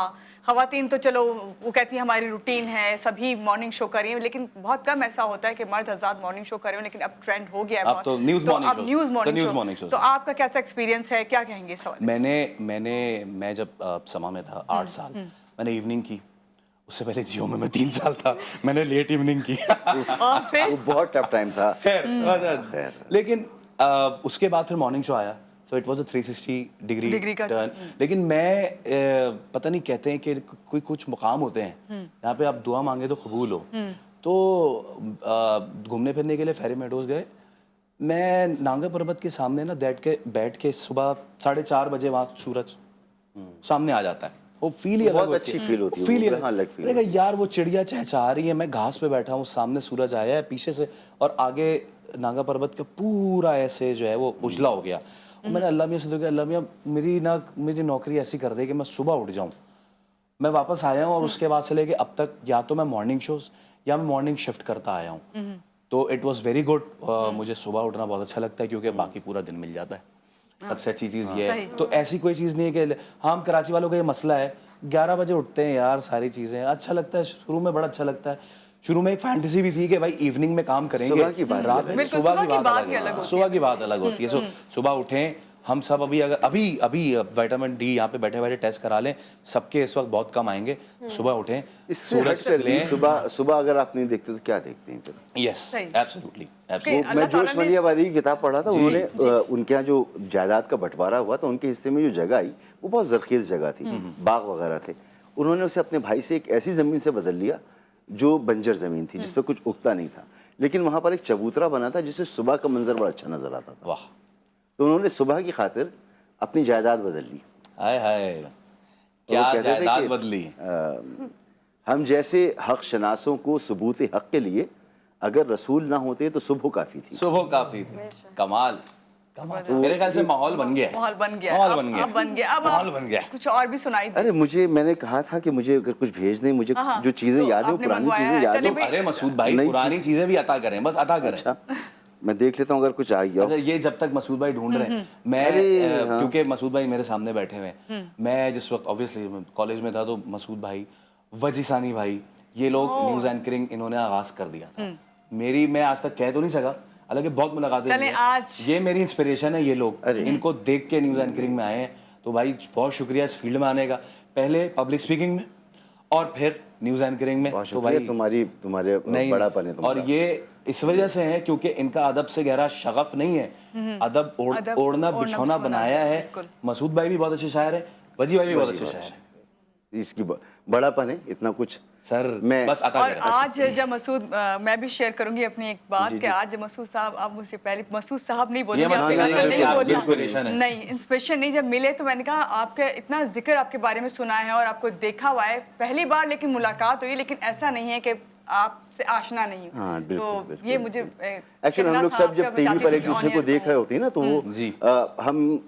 A: खवातीन तो चलो वो कहती है हमारी रूटीन है, सभी मॉर्निंग शो करें, लेकिन बहुत कम ऐसा होता है कि मर्द हज़रात मॉर्निंग शो करें, लेकिन अब ट्रेंड हो गया है
C: अब
A: बहुत।
C: तो न्यूज़ मॉर्निंग
A: अब
C: शोज़,
A: न्यूज़
C: तो
A: morning
C: news
A: show.
C: Morning shows.
A: तो आपका कैसा एक्सपीरियंस है, क्या कहेंगे इस सवाल?
C: मैं जब समा में था 8 साल, मैंने इवनिंग की। उससे पहले जियो में मैं 3 साल था, मैंने लेट इवनिंग की।
A: और फिर
E: वो बहुत टफ टाइम था।
C: खैर, लेकिन उसके बाद फिर मॉर्निंग शो आया, so it was a 360 degree
A: degree का
C: टर्न। लेकिन मैं पता नहीं, कहते हैं कि कोई कुछ मुकाम होते हैं यहाँ पे आप दुआ मांगे तो कबूल हो। तो घूमने फिरने के लिए फेरी मेडोज गए। मैं नांगा पर्वत के सामने ना बैठ के सुबह 4:30 बजे वहाँ सूरज सामने आ जाता है, वो फील ही
E: बहुत
C: अलग
E: अच्छी feel होती है,
C: फील ही
E: वो हाँ, अलग feel
C: मैंने कहा यार वो चिड़िया चहचहा रही है, मैं घास पे बैठा हूँ, सामने सूरज आया है पीछे से और आगे नागा पर्वत का पूरा ऐसे जो है वो उजला हो गया। और मैंने अल्लाह मियाँ से दुआ किया, अल्लाह मियाँ मेरी नौकरी ऐसी कर दे कि मैं सुबह उठ जाऊँ। मैं वापस आया हूँ और उसके बाद से लेके अब तक या तो मैं मॉर्निंग शोज या मैं मॉर्निंग शिफ्ट करता आया हूँ। तो इट वाज वेरी गुड। मुझे सुबह उठना बहुत अच्छा लगता है क्योंकि बाकी पूरा दिन मिल जाता है। सबसे अच्छी चीज़ ये है। तो ऐसी कोई चीज़ नहीं है कि हम कराची वालों का ये मसला है 11 बजे उठते हैं यार, सारी चीज़ें अच्छा लगता है, शुरू में बड़ा अच्छा लगता है। शुरू में एक फैंटेसी भी थी कि भाई इवनिंग में काम करेंगे,
E: सुबह की बात
C: रात में
A: बिल्कुल,
C: सुबह की बात
A: ही अलग
C: अलग
A: होती है।
C: सुबह की बात अलग होती है। सो सुबह उठें हम सब, अभी विटामिन डी यहाँ पे बैठे बैठे टेस्ट करा लें, सबके इस वक्त बहुत कम आएंगे। सुबह उठें,
E: इससे
C: सूरज
E: हटकर
C: लें।
E: सुबह अगर आप नहीं देखते तो क्या देखते हैं फिर?
C: यस,
A: सही।
C: Absolutely absolutely.
A: अल्लाह
E: मैं जोश
A: ताला ने-
E: मलियाबादी की किताब पढ़ा था, उन्होंने उनके यहाँ जो जायदाद का बंटवारा हुआ तो उनके हिस्से में जो जगह आई वो बहुत जरखेज जगह थी, बाग वगैरह थे। उन्होंने उसे अपने भाई से एक ऐसी ज़मीन से बदल लिया जो बंजर ज़मीन थी, जिस पर कुछ उगता नहीं था, लेकिन वहाँ पर एक चबूतरा बना था जिससे सुबह का मंजर बड़ा अच्छा नजर आता था।
C: वाह,
E: तो उन्होंने सुबह की खातिर अपनी जायदाद बदल ली।
C: हाय हाय,
E: तो वो
C: क्या
E: कहते थे
C: जायदाद
E: कि,
C: बदली।
E: हम जैसे हक शनासों को सबूत हक के लिए अगर रसूल ना होते तो सुबह काफ़ी थी।
C: सुबह काफी थी। कमाल कमाल। मेरे ख्याल से माहौल बन गया है।
A: माहौल बन गया,
C: माहौल
A: अब
C: बन गया,
A: अब बन गया, अब
C: माहौल
A: आप
C: बन गया।
A: कुछ और भी सुनाई दे।
E: अरे मैंने कहा था कि मुझे अगर कुछ भेज दें, मुझे
A: हाँ,
E: जो चीज़ें
A: तो
E: याद है वो
A: आपने
E: पुरानी
A: मंगवाया
E: चीज़ें
A: है,
E: याद
A: चलिए
E: हो।
A: भाई।
C: अरे मसूद भाई,
E: नई
C: पुरानी
E: चीज़-
C: चीजें भी अता करें, बस अता करें।
E: अच्छा, मैं देख लेता हूँ अगर कुछ आ गया हो।
C: अच्छा, ये जब तक मसूद भाई ढूंढ रहे हैं, मैं
E: हाँ।
C: क्योंकि मसूद भाई मेरे सामने बैठे हुए हैं, मैं जिस वक्त ऑब्वियसली कॉलेज में था तो मसूद भाई, वजीसानी भाई, ये लोग न्यूज़ एंकरिंग इन्होंने आगाज कर दिया था। मेरी मैं आज तक कह तो नहीं सका, हालांकि बहुत मुलाकातें
A: चलें,
C: हुई हैं।
A: आज
C: ये मेरी इंस्पिरेशन है, ये लोग इनको देख के न्यूज़ एंकरिंग में आए हैं। तो भाई बहुत शुक्रिया इस फील्ड में आने का, पहले पब्लिक स्पीकिंग में और फिर न्यूज़ एंकरिंग में।
E: बहुत
C: तो भाई
E: शुक्रिया, तुम्हारे
C: नहीं,
E: बड़ापन है
C: और
E: तुम्हारा।
C: ये इस वजह से है क्योंकि इनका अदब से गहरा शगफ नहीं है, अदब ओढ़ना बिछौना बनाया है।
A: बिल्कुल।
C: मसूद भाई भी बहुत अच्छे शायर है, वजी भाई भी बहुत अच्छे शायर है।
E: इसकी बड़ापन है, इतना कुछ
C: सर
E: मैं
C: बस अता
A: और
C: करें।
A: आज जब मसूद मैं भी शेयर करूंगी अपनी एक बात कि आज जब मसूद साहब, आप मुझसे पहले मसूद साहब नहीं बोलेंगे,
C: ये
A: आपके
C: मतलब
A: घर
C: नहीं
A: नहीं
C: कि आपकी
A: बोलना।
C: इंस्पिरेशन है।
A: नहीं, इंस्पिरेशन नहीं, जब मिले तो मैंने कहा आपके इतना जिक्र आपके बारे में सुना है और आपको देखा हुआ है पहली बार, लेकिन मुलाकात हुई, लेकिन ऐसा नहीं है कि आपसे आशना नहीं हूँ।
E: हाँ, बिल्कुल,
A: तो
E: बिल्कुल,
A: ये मुझे
E: एक्चुअली हम लोग सब जब टीवी पर एक दूसरे को देख रहे होते हैं ना, तो वो
C: जी।
E: हम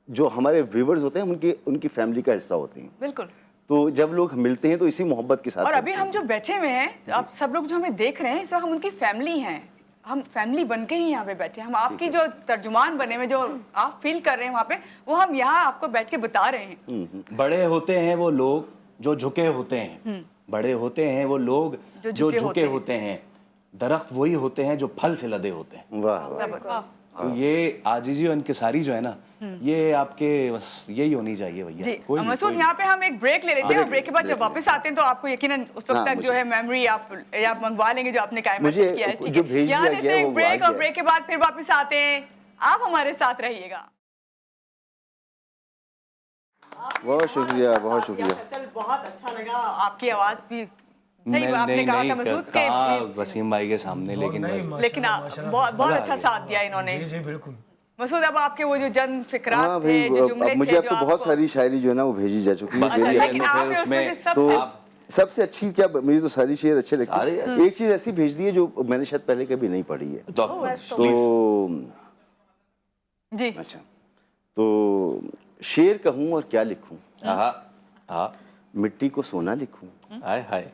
E: जो हमारे व्यूवर्स होते हैं उनकी फैमिली का हिस्सा होते हैं।
A: बिल्कुल।
E: तो जब लोग मिलते हैं तो इसी मोहब्बत के साथ
A: और अभी
E: करते
A: हम जो बैठे हुए हैं, आप सब लोग जो हमें देख रहे हैं, इस वक्त हम उनकी फैमिली हैं। हम फैमिली बन के ही यहाँ पे बैठे हैं। हम आपकी जो तर्जुमान बने हुए, जो आप फील कर रहे हैं वहाँ पे, वो हम यहाँ आपको बैठ के बता रहे हैं।
C: बड़े होते हैं वो लोग जो झुके होते हैं, बड़े होते हैं वो लोग जो झुके होते हैं, दरख्त वही होते हैं जो फल से लदे होते हैं।
E: हैं। वाह वाह।
C: तो ये आजिज़ी और इनकिसारी जो है ना, ये आपके बस यही होनी चाहिए भैया।
A: जी
C: कोई नहीं,
A: मसूद,
C: कोई
A: यहाँ पे हम एक ब्रेक ले लेते हैं और ब्रेक के बाद जब वापस आते हैं तो आपको यकीनन उस वक्त
E: हाँ,
A: तक जो है मेमोरी आप मंगवा लेंगे जो आपने कायम
E: मुझे
A: किया है। ठीक
E: जो
A: है,
E: भेज
A: यहाँ
E: दिया
A: लेते
E: गया
A: हैं
E: वो
A: एक ब्रेक
E: आ
A: और
E: गया।
A: ब्रेक के बाद फिर वापस आते हैं। आप हमारे साथ रहिएगा।
E: बहुत शुक्रिया, बहुत शुक्रिया।
A: असल बहुत अच्छा लगा, आपकी आवाज भी सही
C: नहीं,
A: आपने
C: नहीं,
A: कहा
C: नहीं,
A: था मसूद
C: कहाँ
A: के,
C: वसीम भाई के सामने, लेकिन
B: नहीं,
C: बस
A: लेकिन बहुत अच्छा साथ दिया इन्होंने।
B: जी जी बिल्कुल।
A: मसूद, अब आपके वो जो जन्म
E: हाँ
A: फिक्रात थे,
E: भाई,
A: जो जुमले
E: मुझे
A: थे,
E: अब
A: जो
E: तो बहुत
A: आपको-
E: सारी शायरी जो है ना वो भेजी जा चुकी है।
C: बस
A: अच्छा,
C: ये
A: लेकिन
C: तो फिर
A: आपने उसमें से
C: उसमें
E: तो
A: सबसे
E: सबसे अच्छी क्या, मेरी तो सारी शेर अच्छे लगते
C: सारे
E: हैं। एक चीज ऐसी भेज दी है जो मैंने शायद पहले कभी नहीं पढ़ी है।
C: तो प्लीज।
E: तो
A: जी
E: अच्छा, तो शेर कहूँ और क्या लिखूं,
C: हाँ हाँ,
E: मिट्टी को सोना लिखूं,
C: हाय हाय,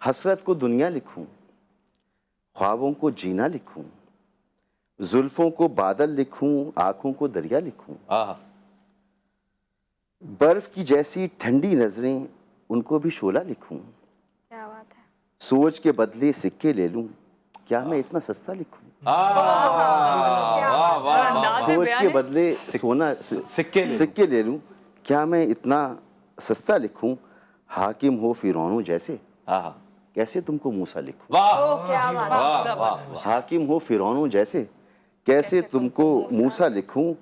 E: हसरत को दुनिया लिखूं, ख्वाबों को जीना लिखूं, जुल्फों को बादल लिखूं, आंखों को दरिया लिखूं,
C: हाँ,
E: बर्फ की जैसी ठंडी नजरें उनको भी शोला लिखूं,
D: क्या बात है।
E: सोच के बदले सिक्के ले लूं, क्या मैं इतना सस्ता लिखूं,
A: और अंदाज में
E: सोच
A: बयान
E: के
A: है।
E: बदले सोना
C: सिक्के
E: ले लूं, क्या मैं इतना सस्ता लिखूं, हाकिम हो फिरौनों जैसे,
C: हाँ,
E: कैसे तुमको मूसा लिखूं,
C: वाह
D: क्या बात है।
C: वाह वाह,
E: हाकिम हो फिरौनों जैसे, कैसे तुमको मूसा लिखूं,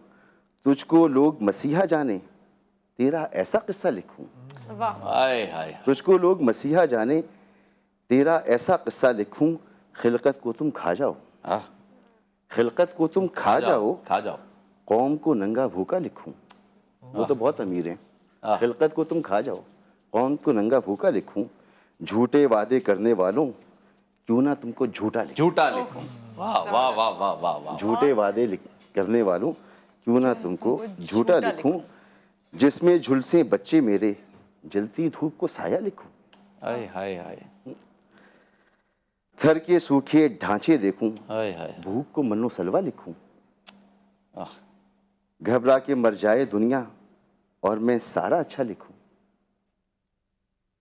E: तुझको लोग मसीहा जाने, तेरा ऐसा किस्सा लिखूं,
C: हाय हाय,
E: तुझको लोग मसीहा जाने, तेरा ऐसा किस्सा लिखूं, खिलकत को तुम खा जाओ,
C: हाँ,
E: खिलकत को तुम खा जाओ,
C: खा जाओ,
E: कौम को नंगा भूखा लिखूं, वो तो बहुत अमीर हैं, खिलकत को तुम खा जाओ, कौम को नंगा भूखा लिखूं, झूठे वादे करने वालों, क्यों ना तुमको झूठा लिखूं,
C: झूठा लिखूं, वाह वाह वाह वाह वाह वाह,
E: झूठे वादे करने वालों, क्यों ना तुमको झूठा लिखूं, जिसमें झुलसे बच्चे मेरे, जलती धूप को साया लिखूं,
C: हाय हाय हाय,
E: थर के सूखे ढांचे देखूं,
C: हाय हाय,
E: भूख को मन्नो सलवा लिखूं,
C: आह,
E: घबरा के मर जाए दुनिया और मैं सारा अच्छा लिखूं।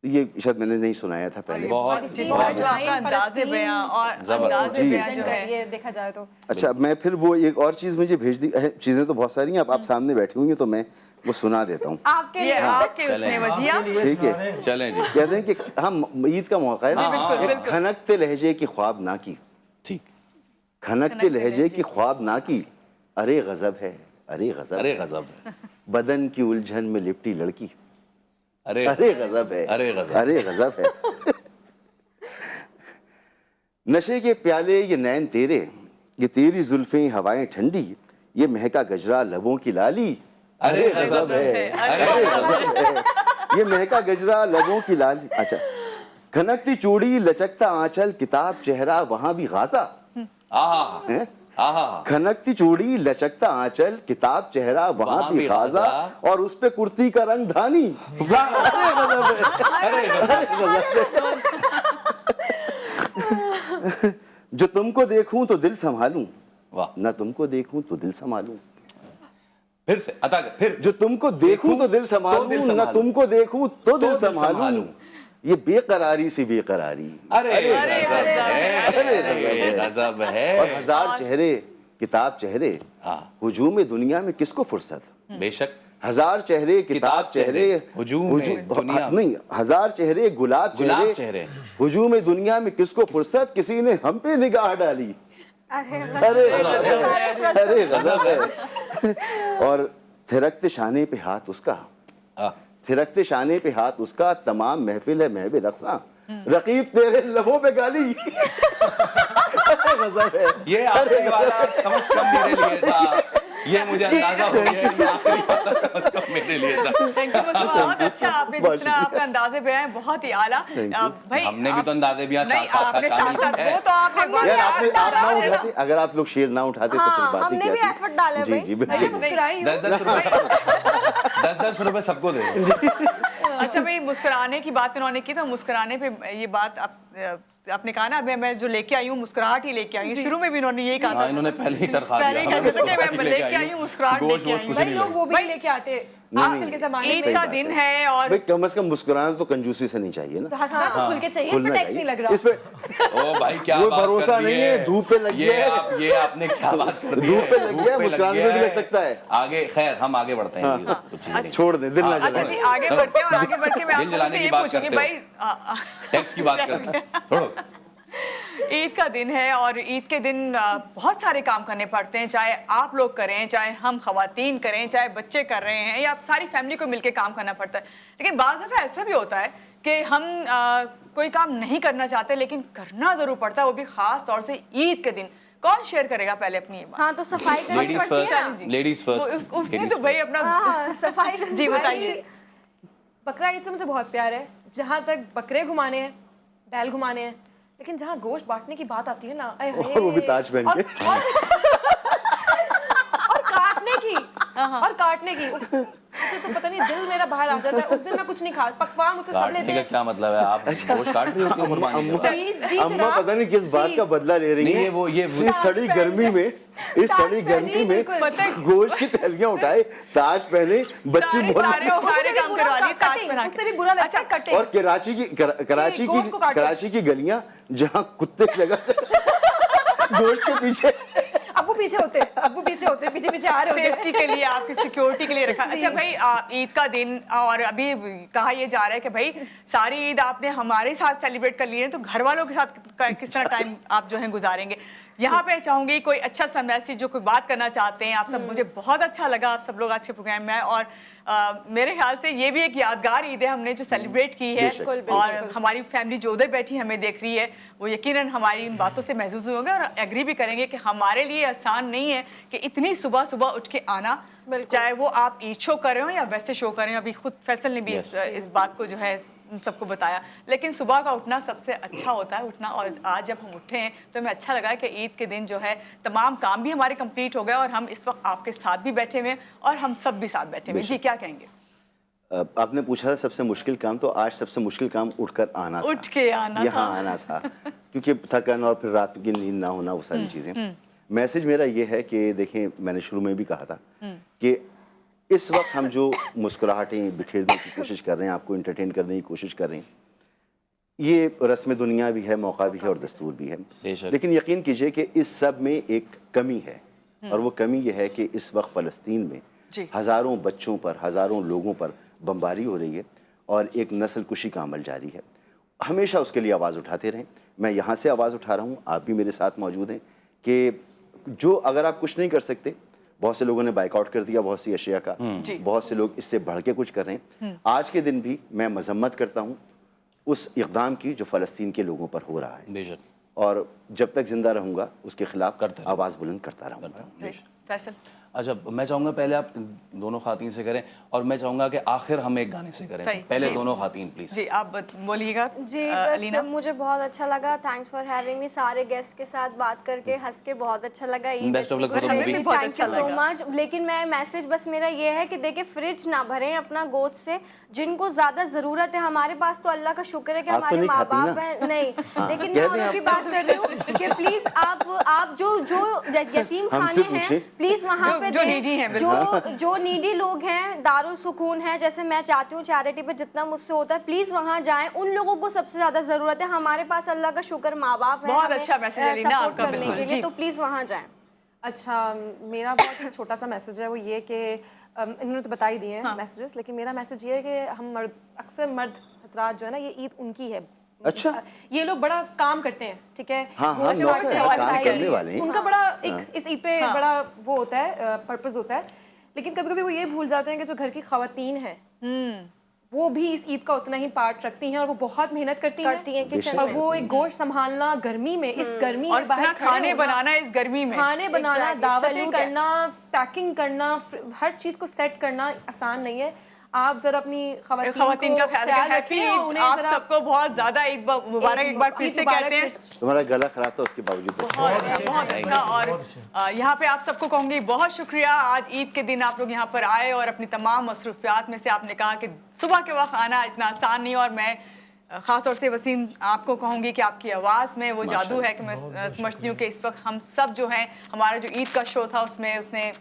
E: ये शायद मैंने नहीं सुनाया था पहले।
C: बहुत
A: जिस तरह जो आपका अंदाज़े बयां और अंदाज़े
E: जी।
A: बयां जो है,
F: ये देखा जाए तो
E: अच्छा, मैं फिर वो एक और चीज़ मुझे भेज दी, चीज़ें तो बहुत सारी हैं, आप सामने बैठी हुई हैं तो मैं वो सुना देता हूँ।
F: आपके
A: ये
F: लिए
A: आपके
C: चलें।
A: उसमें वजिया।
E: ठीक है,
C: चलें जी,
E: कहते हैं कि हम ईद का मौका है ना,
A: बिल्कुल,
E: एक
A: बिल्कुल।
E: खनकते लहजे की ख्वाब ना की,
C: ठीक,
E: खनकते लहजे की ख्वाब ना की, अरे गजब है, अरे गजब
C: अरे
E: है,
C: गजब है,
E: बदन की उलझन में लिपटी लड़की,
C: अरे
E: अरे गजब है,
C: अरे गजब।
E: अरे गजब है। नशे के प्याले ये नैन तेरे, ये तेरी जुल्फें हवाएं ठंडी, ये महका गजरा लबों की लाली,
C: अरे गजब है,
E: अरे गजब है, ये महका गजरा लबों की लाली। अच्छा, खनकती चूड़ी लचकता आंचल, किताब चेहरा वहां भी गाजा,
C: आहा
E: हैं?
C: आहा,
E: खनकती चूड़ी लचकता आंचल, किताब चेहरा वहां भी गाजा, और उस पे कुर्ती का रंग धानी, अरे गजब है,
C: अरे गजब,
E: जो तुमको देखूं तो दिल संभालूं,
C: वाह,
E: ना तुमको देखूं तो दिल संभालूं,
C: फिर से अता कर, फिर
E: जो तुमको देखूं तो दिल संभालूं, ना तुमको देखूं तो दिल संभालूं, ये बेकरारी सी बेकरारी,
C: अरे गजब है, अरे गजब है।
E: और हजार चेहरे किताब चेहरे,
C: हाँ।
E: हुजूम दुनिया में किसको फुर्सत,
C: बेशक।
E: हजार चेहरे किताब चेहरे,
C: हुजूम में दुनिया में।
E: नहीं, हजार चेहरे गुलाब
C: गुलाब
E: चेहरे,
C: चेहरे।
E: हुजूम दुनिया में किसको फुर्सत, किसी ने हम पे निगाह डाली।
D: अरे
E: अरे अरे गजब है। और थिरकते शाने पे हाथ उसका, थिरकते शाने पे हाथ उसका, तमाम महफिल है महबे रक्सा, रकीब तेरे लबों पे गाली। गजब है।
C: ये आखिरी वाला कम से कम मेरे लिए था, ये मुझे अंदाजा हो गया, ये आखिरी वाला कम से कम मेरे लिए था।
A: थैंक यू मुझे बहुत अच्छा, आपने जिस तरह आपके अंदाजे पे हैं बहुत ही आला। भाई
C: हमने भी तो अंदाजे भी यहाँ
A: नहीं,
C: साथ-साथ
A: आपने
C: शामिल
A: साथ-साथ
C: है।
A: वो तो आपने बात-
E: यार आपने आप ना
A: आपने-
E: उठाते, अगर आप लोग शेर ना उठाते तो फिर
D: हाँ,
E: बात ही
D: हमने
E: क्या
D: भी
E: थी।
D: एफर्ट डाले
E: जी
D: भाई।
E: जी
F: मैं
E: बिल्कुल।
F: मुस्कुराई हूँ।
C: 10-10 रुपए सबको दे दो।
A: अच्छा भाई, मुस्कुराने की बात उन्होंने की, तो मुस्कुराने पे ये बात आपने कहा ना, मैं जो लेके आई हूँ मुस्कुराहट ही लेके आई हूँ। शुरू में भी इन्होंने यही कहा
C: हाँ,
A: था,
C: इन्होंने पहले ही तरखा
A: पहले ही
C: दिया।
A: कहा था कि मैं लेके आई हूँ मुस्कुराहट
C: गोश्त
A: लेके आई
C: वोश्त
A: हूँ।
C: कुछ
F: भाई
C: नहीं
F: लोग
C: लगा।
F: वो भी लेके आते आजकल के जमाने
A: ईद
F: में।
A: का
E: बात
A: दिन
E: है।
A: है और
E: भाई कम से कम मुस्कुराना तो कंजूसी से नहीं चाहिए ना,
F: तो हंसना तो खुल के चाहिए,
E: खुलना
F: इसमें टैक्स नहीं लग रहा।
E: इस पे
C: ओ भाई क्या
E: वो
C: बात
E: भरोसा
C: कर दी
E: नहीं है, धूप पे लग
C: ये
E: गया है।
C: आप ये आपने क्या बात कर दी
E: धूप
C: है?
E: पे लग गया है,
C: धूप
E: मुस्कुराने
C: गया
E: पे भी लग
C: है।
E: सकता है।
C: आगे खैर हम आगे बढ़ते हैं कुछ चीजें नहीं।
E: छोड़ दे, दिल ना
A: अच्छा
E: जलाए।
A: जी, आगे बढ़ते हैं और आगे बढ़ के मैं
C: दिल
A: आपसे
C: जलाने की
A: ये
C: बात
A: पूछूंगी
C: करते
A: भाई,
C: टैक्स की बात करते हैं छोड़ो।
A: ईद का दिन है और ईद के दिन बहुत सारे काम करने पड़ते हैं, चाहे आप लोग करें, चाहे हम खवातीन करें, चाहे बच्चे कर रहे हैं, या सारी फैमिली को मिलके काम करना पड़ता है। लेकिन बाज़ दफ़ा ऐसा भी होता है कि हम कोई काम नहीं करना चाहते लेकिन करना ज़रूर पड़ता है, वो भी ख़ास तौर से ईद के दिन। कौन शेयर करेगा पहले अपनी ये बात?
D: हाँ, तो सफाई करनी
C: लेडीज
D: पड़ती है ना।
C: First, ladies first.
A: उसने तो भाई अपना
D: हाँ, सफाई करनी
A: जी बताइए।
F: बकरा ईद से मुझे बहुत प्यार है, जहाँ तक बकरे घुमाने हैं, बैल घुमाने हैं, लेकिन जहाँ गोश्त बांटने की बात आती है ना, अरे
E: और वो भी ताज पहन के।
F: और काटने की उफ, मुझे तो पता नहीं, दिल मेरा बाहर आ जाता है उस दिन। मैं कुछ नहीं खा, पकवान मुझसे सब लेते
C: काटने का
F: हैं।
C: क्या मतलब है? आप गोश्त काट रही होती हो कुर्बानी के बाद?
F: जी
E: अम्मा
F: जनाब।
E: पता नहीं किस बात
F: जी।
E: का बदला ले रही
C: नहीं,
E: है।
C: ये
E: इस सड़ी गर्मी में, इस सड़ी गर्मी
F: जी,
E: में
F: बिल्कुल।
E: गोश्त की थैलियां उठाए, ताज पहने, बच्ची
A: सारे
E: बोल
A: सारे काम करवा दिए, ताज
F: कटिंग,
A: पहना
F: उससे
A: के।
F: भी बुरा लगता है कटिंग।
E: और
F: गोश्त को काटो।
E: कराची की गलियां जहां कुत्ते की जगह गोश्त के पीछे
F: अब्बू पीछे होते, पीछे पीछे आ रहे होते।
A: सेफ्टी के लिए, आपकी सिक्योरिटी के लिए रखा। अच्छा भाई, ईद का दिन और अभी कहा यह जा रहा है कि भाई सारी ईद आपने हमारे साथ सेलिब्रेट कर ली है, तो घर वालों के साथ किस तरह टाइम आप जो है गुजारेंगे? यहाँ पे चाहूंगी कोई अच्छा सा मैसेज जो कोई बात करना चाहते हैं आप सब। मुझे बहुत अच्छा लगा आप सब लोग आज के प्रोग्राम में आए, और मेरे ख्याल से ये भी एक यादगार ईद है हमने जो सेलिब्रेट की है।
D: बिल्कुल,
A: और
D: बिल्कुल।
A: हमारी फैमिली जो उधर बैठी हमें देख रही है, वो यकीनन हमारी इन बातों से महसूस होंगे और एग्री भी करेंगे कि हमारे लिए आसान नहीं है कि इतनी सुबह सुबह उठ के आना,
D: बिल्कुल।
A: चाहे वो आप ईद शो कर रहे हो या वैसे शो कर रहे हो। अभी खुद फैसल ने भी इस बात को जो है सबको बताया, लेकिन सुबह का उठना सबसे अच्छा होता है उठना। और आज जब हम उठे हैं तो हमें अच्छा लगा कि ईद के दिन जो है तमाम काम भी हमारे कंप्लीट हो गए और हम इस वक्त आपके साथ भी बैठे हुए हैं और हम सब भी साथ बैठे हुए हैं। जी क्या कहेंगे?
E: आपने पूछा था सबसे मुश्किल काम, तो आज सबसे मुश्किल काम उठकर आना था,
A: उठ के आना
E: यहाँ
A: था।
E: आना था, क्योंकि थकन और फिर रात की नींद ना होना, वो सारी चीजें। मैसेज मेरा ये है कि देखें, मैंने शुरू में भी कहा था कि इस वक्त हम जो मुस्कुराहटें बिखेरने की कोशिश कर रहे हैं, आपको इंटरटेन करने की कोशिश कर रहे हैं, ये रस्म दुनिया भी है, मौका भी है और दस्तूर भी है।
C: बेशक।
E: लेकिन यकीन कीजिए कि इस सब में एक कमी है, और वो कमी ये है कि इस वक्त फ़लस्तीन में
A: जी।
E: हज़ारों बच्चों पर, हज़ारों लोगों पर बमबारी हो रही है और एक नस्ल कुशी का अमल जारी है। हमेशा उसके लिए आवाज़ उठाते रहें। मैं यहाँ से आवाज़ उठा रहा हूँ, आप भी मेरे साथ मौजूद हैं कि जो अगर आप कुछ नहीं कर सकते, बहुत से लोगों ने बाइकआउट कर दिया बहुत सी अशिया का, बहुत से लोग इससे बढ़ के कुछ कर रहे हैं। आज के दिन भी मैं मजम्मत करता हूँ उस इक़दाम की जो फ़लस्तीन के लोगों पर हो रहा है,
C: बेशक
E: और जब तक जिंदा रहूँगा उसके खिलाफ
C: करते रहें।
E: आवाज़ बुलंद करता रहूँगा।
A: फैसल,
C: अच्छा, मैं चाहूंगा पहले आप दोनों खातीन से करें और मैं चाहूंगा कि आखिर हम एक गाने से करें।
A: सही,
C: पहले
A: जी।
C: दोनों खातीन प्लीज।
A: जी आप बोलिएगा।
D: जी
A: अलीना।
D: बस मुझे बहुत अच्छा लगा। Thanks for having me. सारे गेस्ट के साथ बात करके हंस के बहुत अच्छा लगा।
C: Best of luck for the movie।
A: बहुत
D: थैंक
A: अच्छा
D: यू सो
A: लगा।
D: मच। लेकिन मैं मैसेज बस मेरा ये है कि देखिए, फ्रिज ना भरें अपना गोद से, जिनको ज्यादा जरूरत है। हमारे पास तो अल्लाह का शुक्र है कि
E: आप तो
D: हमारे
E: नहीं
D: माँ
E: खाती
D: बाप
E: ना?
D: हैं। नहीं, लेकिन
E: कह
D: मैं
E: दें
D: उनकी
E: आप।
D: बात कर रही हूँ कि प्लीज आप जो यतीम
E: हमसे
D: खाने हैं,
E: पूछें।
D: प्लीज वहाँ पे
A: जो
D: दें।
A: needy हैं,
D: जो नीडी लोग हैं, दारुल सुकून है, जैसे मैं चाहती हूँ चैरिटी पे जितना मुझसे होता है प्लीज वहाँ जाएं। उन लोगों को सबसे ज्यादा जरूरत है। हमारे पास अल्लाह का शुक्र माँ बाप है
A: बहुत
D: हमें,
A: अच्छा मैसेज है लीना
D: support
A: आपका,
D: करने
A: बिल्कुल,
D: के
A: जी।
D: लिए, तो प्लीज वहाँ जाएं।
F: अच्छा, मेरा बहुत ही छोटा सा मैसेज है, वो ये कि इन्होंने तो बता ही दिए हैं मैसेजेस, लेकिन मेरा मैसेज ये है कि हम अक्सर मर्द हजरात जो है ना, ये ईद उनकी है।
E: अच्छा।
F: ये लोग बड़ा काम करते हैं, ठीक है।
E: हाँ, हाँ,
F: गोश्त
E: नौकर
F: बांटते
E: हैं,
F: हैं,
E: काम
F: वसाइल,
E: करने वाले हैं।
F: उनका बड़ा एक इस ईद पे बड़ा वो होता है, पर्पस होता है। लेकिन कभी कभी वो ये भूल जाते हैं कि जो घर की खवातीन है वो भी इस ईद का उतना ही पार्ट रखती हैं और वो बहुत मेहनत करती हैं
D: किचन
F: और
D: में।
F: वो एक गोश्त संभालना गर्मी में, इस गर्मी
A: और
F: में बाहर
A: इतना
F: खड़े
A: खाने
F: होना,
A: बनाना इस गर्मी में,
F: खाने बनाना,
D: Exactly,
F: दावतें
D: salute है।
F: करना, पैकिंग करना, हर चीज को सेट करना आसान नहीं है। आप जरा अपनी
A: खवातीन का ख्याल रखें। हैप्पी
F: रखें और
A: ईद
F: उन्हें
A: आप
F: जरा
A: सबको बहुत ज्यादा ईद मुबारक एक बार फिर
F: ईद
A: से
F: मुबारक
A: कहते हैं।
E: तुम्हारा गला खराब था उसके बावजूद
A: बहुत अच्छा। और यहाँ पे आप सबको कहूँगी बहुत शुक्रिया, आज ईद के दिन आप लोग यहाँ पर आए और अपनी तमाम मसरूफियात में से आपने कहा कि सुबह के वक्त आना इतना आसान नहीं। और मैं ख़ास तौर से वसीम आपको कहूँगी कि आपकी आवाज़ में वो जादू है कि मैं समझती हूँ कि इस वक्त हम सब जो हैं, हमारा जो ईद का शो था उसमें उसने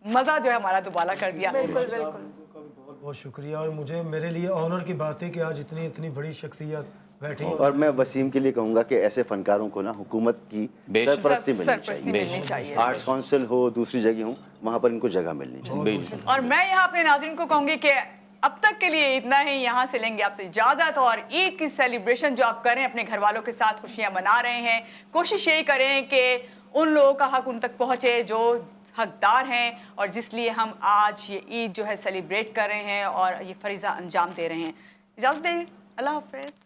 A: मज़ा जो है हमारा दुबाला कर दिया।
D: बिल्कुल बिल्कुल।
B: का भी बहुत बहुत शुक्रिया। और मुझे मेरे लिए ऑनर की बात है कि आज इतनी इतनी बड़ी शख्सियत बैठी।
E: और मैं वसीम के लिए कहूँगा कि ऐसे फनकारों को ना हुकूमत की
C: बेशक।
E: सरपरस्ती मिलनी
A: सरपरस्ती मिलनी चाहिए।
E: आर्ट्स काउंसिल हो, दूसरी जगह हो, वहाँ पर इनको जगह मिलनी चाहिए।
C: बिल्कुल।
A: और मैं यहाँ पे नाज़रीन को कहूँगी कि अब तक के लिए इतना ही। यहाँ से लेंगे आपसे इजाज़त। और ईद की सेलिब्रेशन जो आप करें अपने घर वालों के साथ, खुशियाँ मना रहे हैं, कोशिश यही करें कि उन लोगों का हक उन तक पहुँचे जो हकदार हैं और जिस लिए हम आज ये ईद जो है सेलिब्रेट कर रहे हैं और ये फरीज़ा अंजाम दे रहे हैं। इजाज़त दें, अल्लाह हाफ़िज़।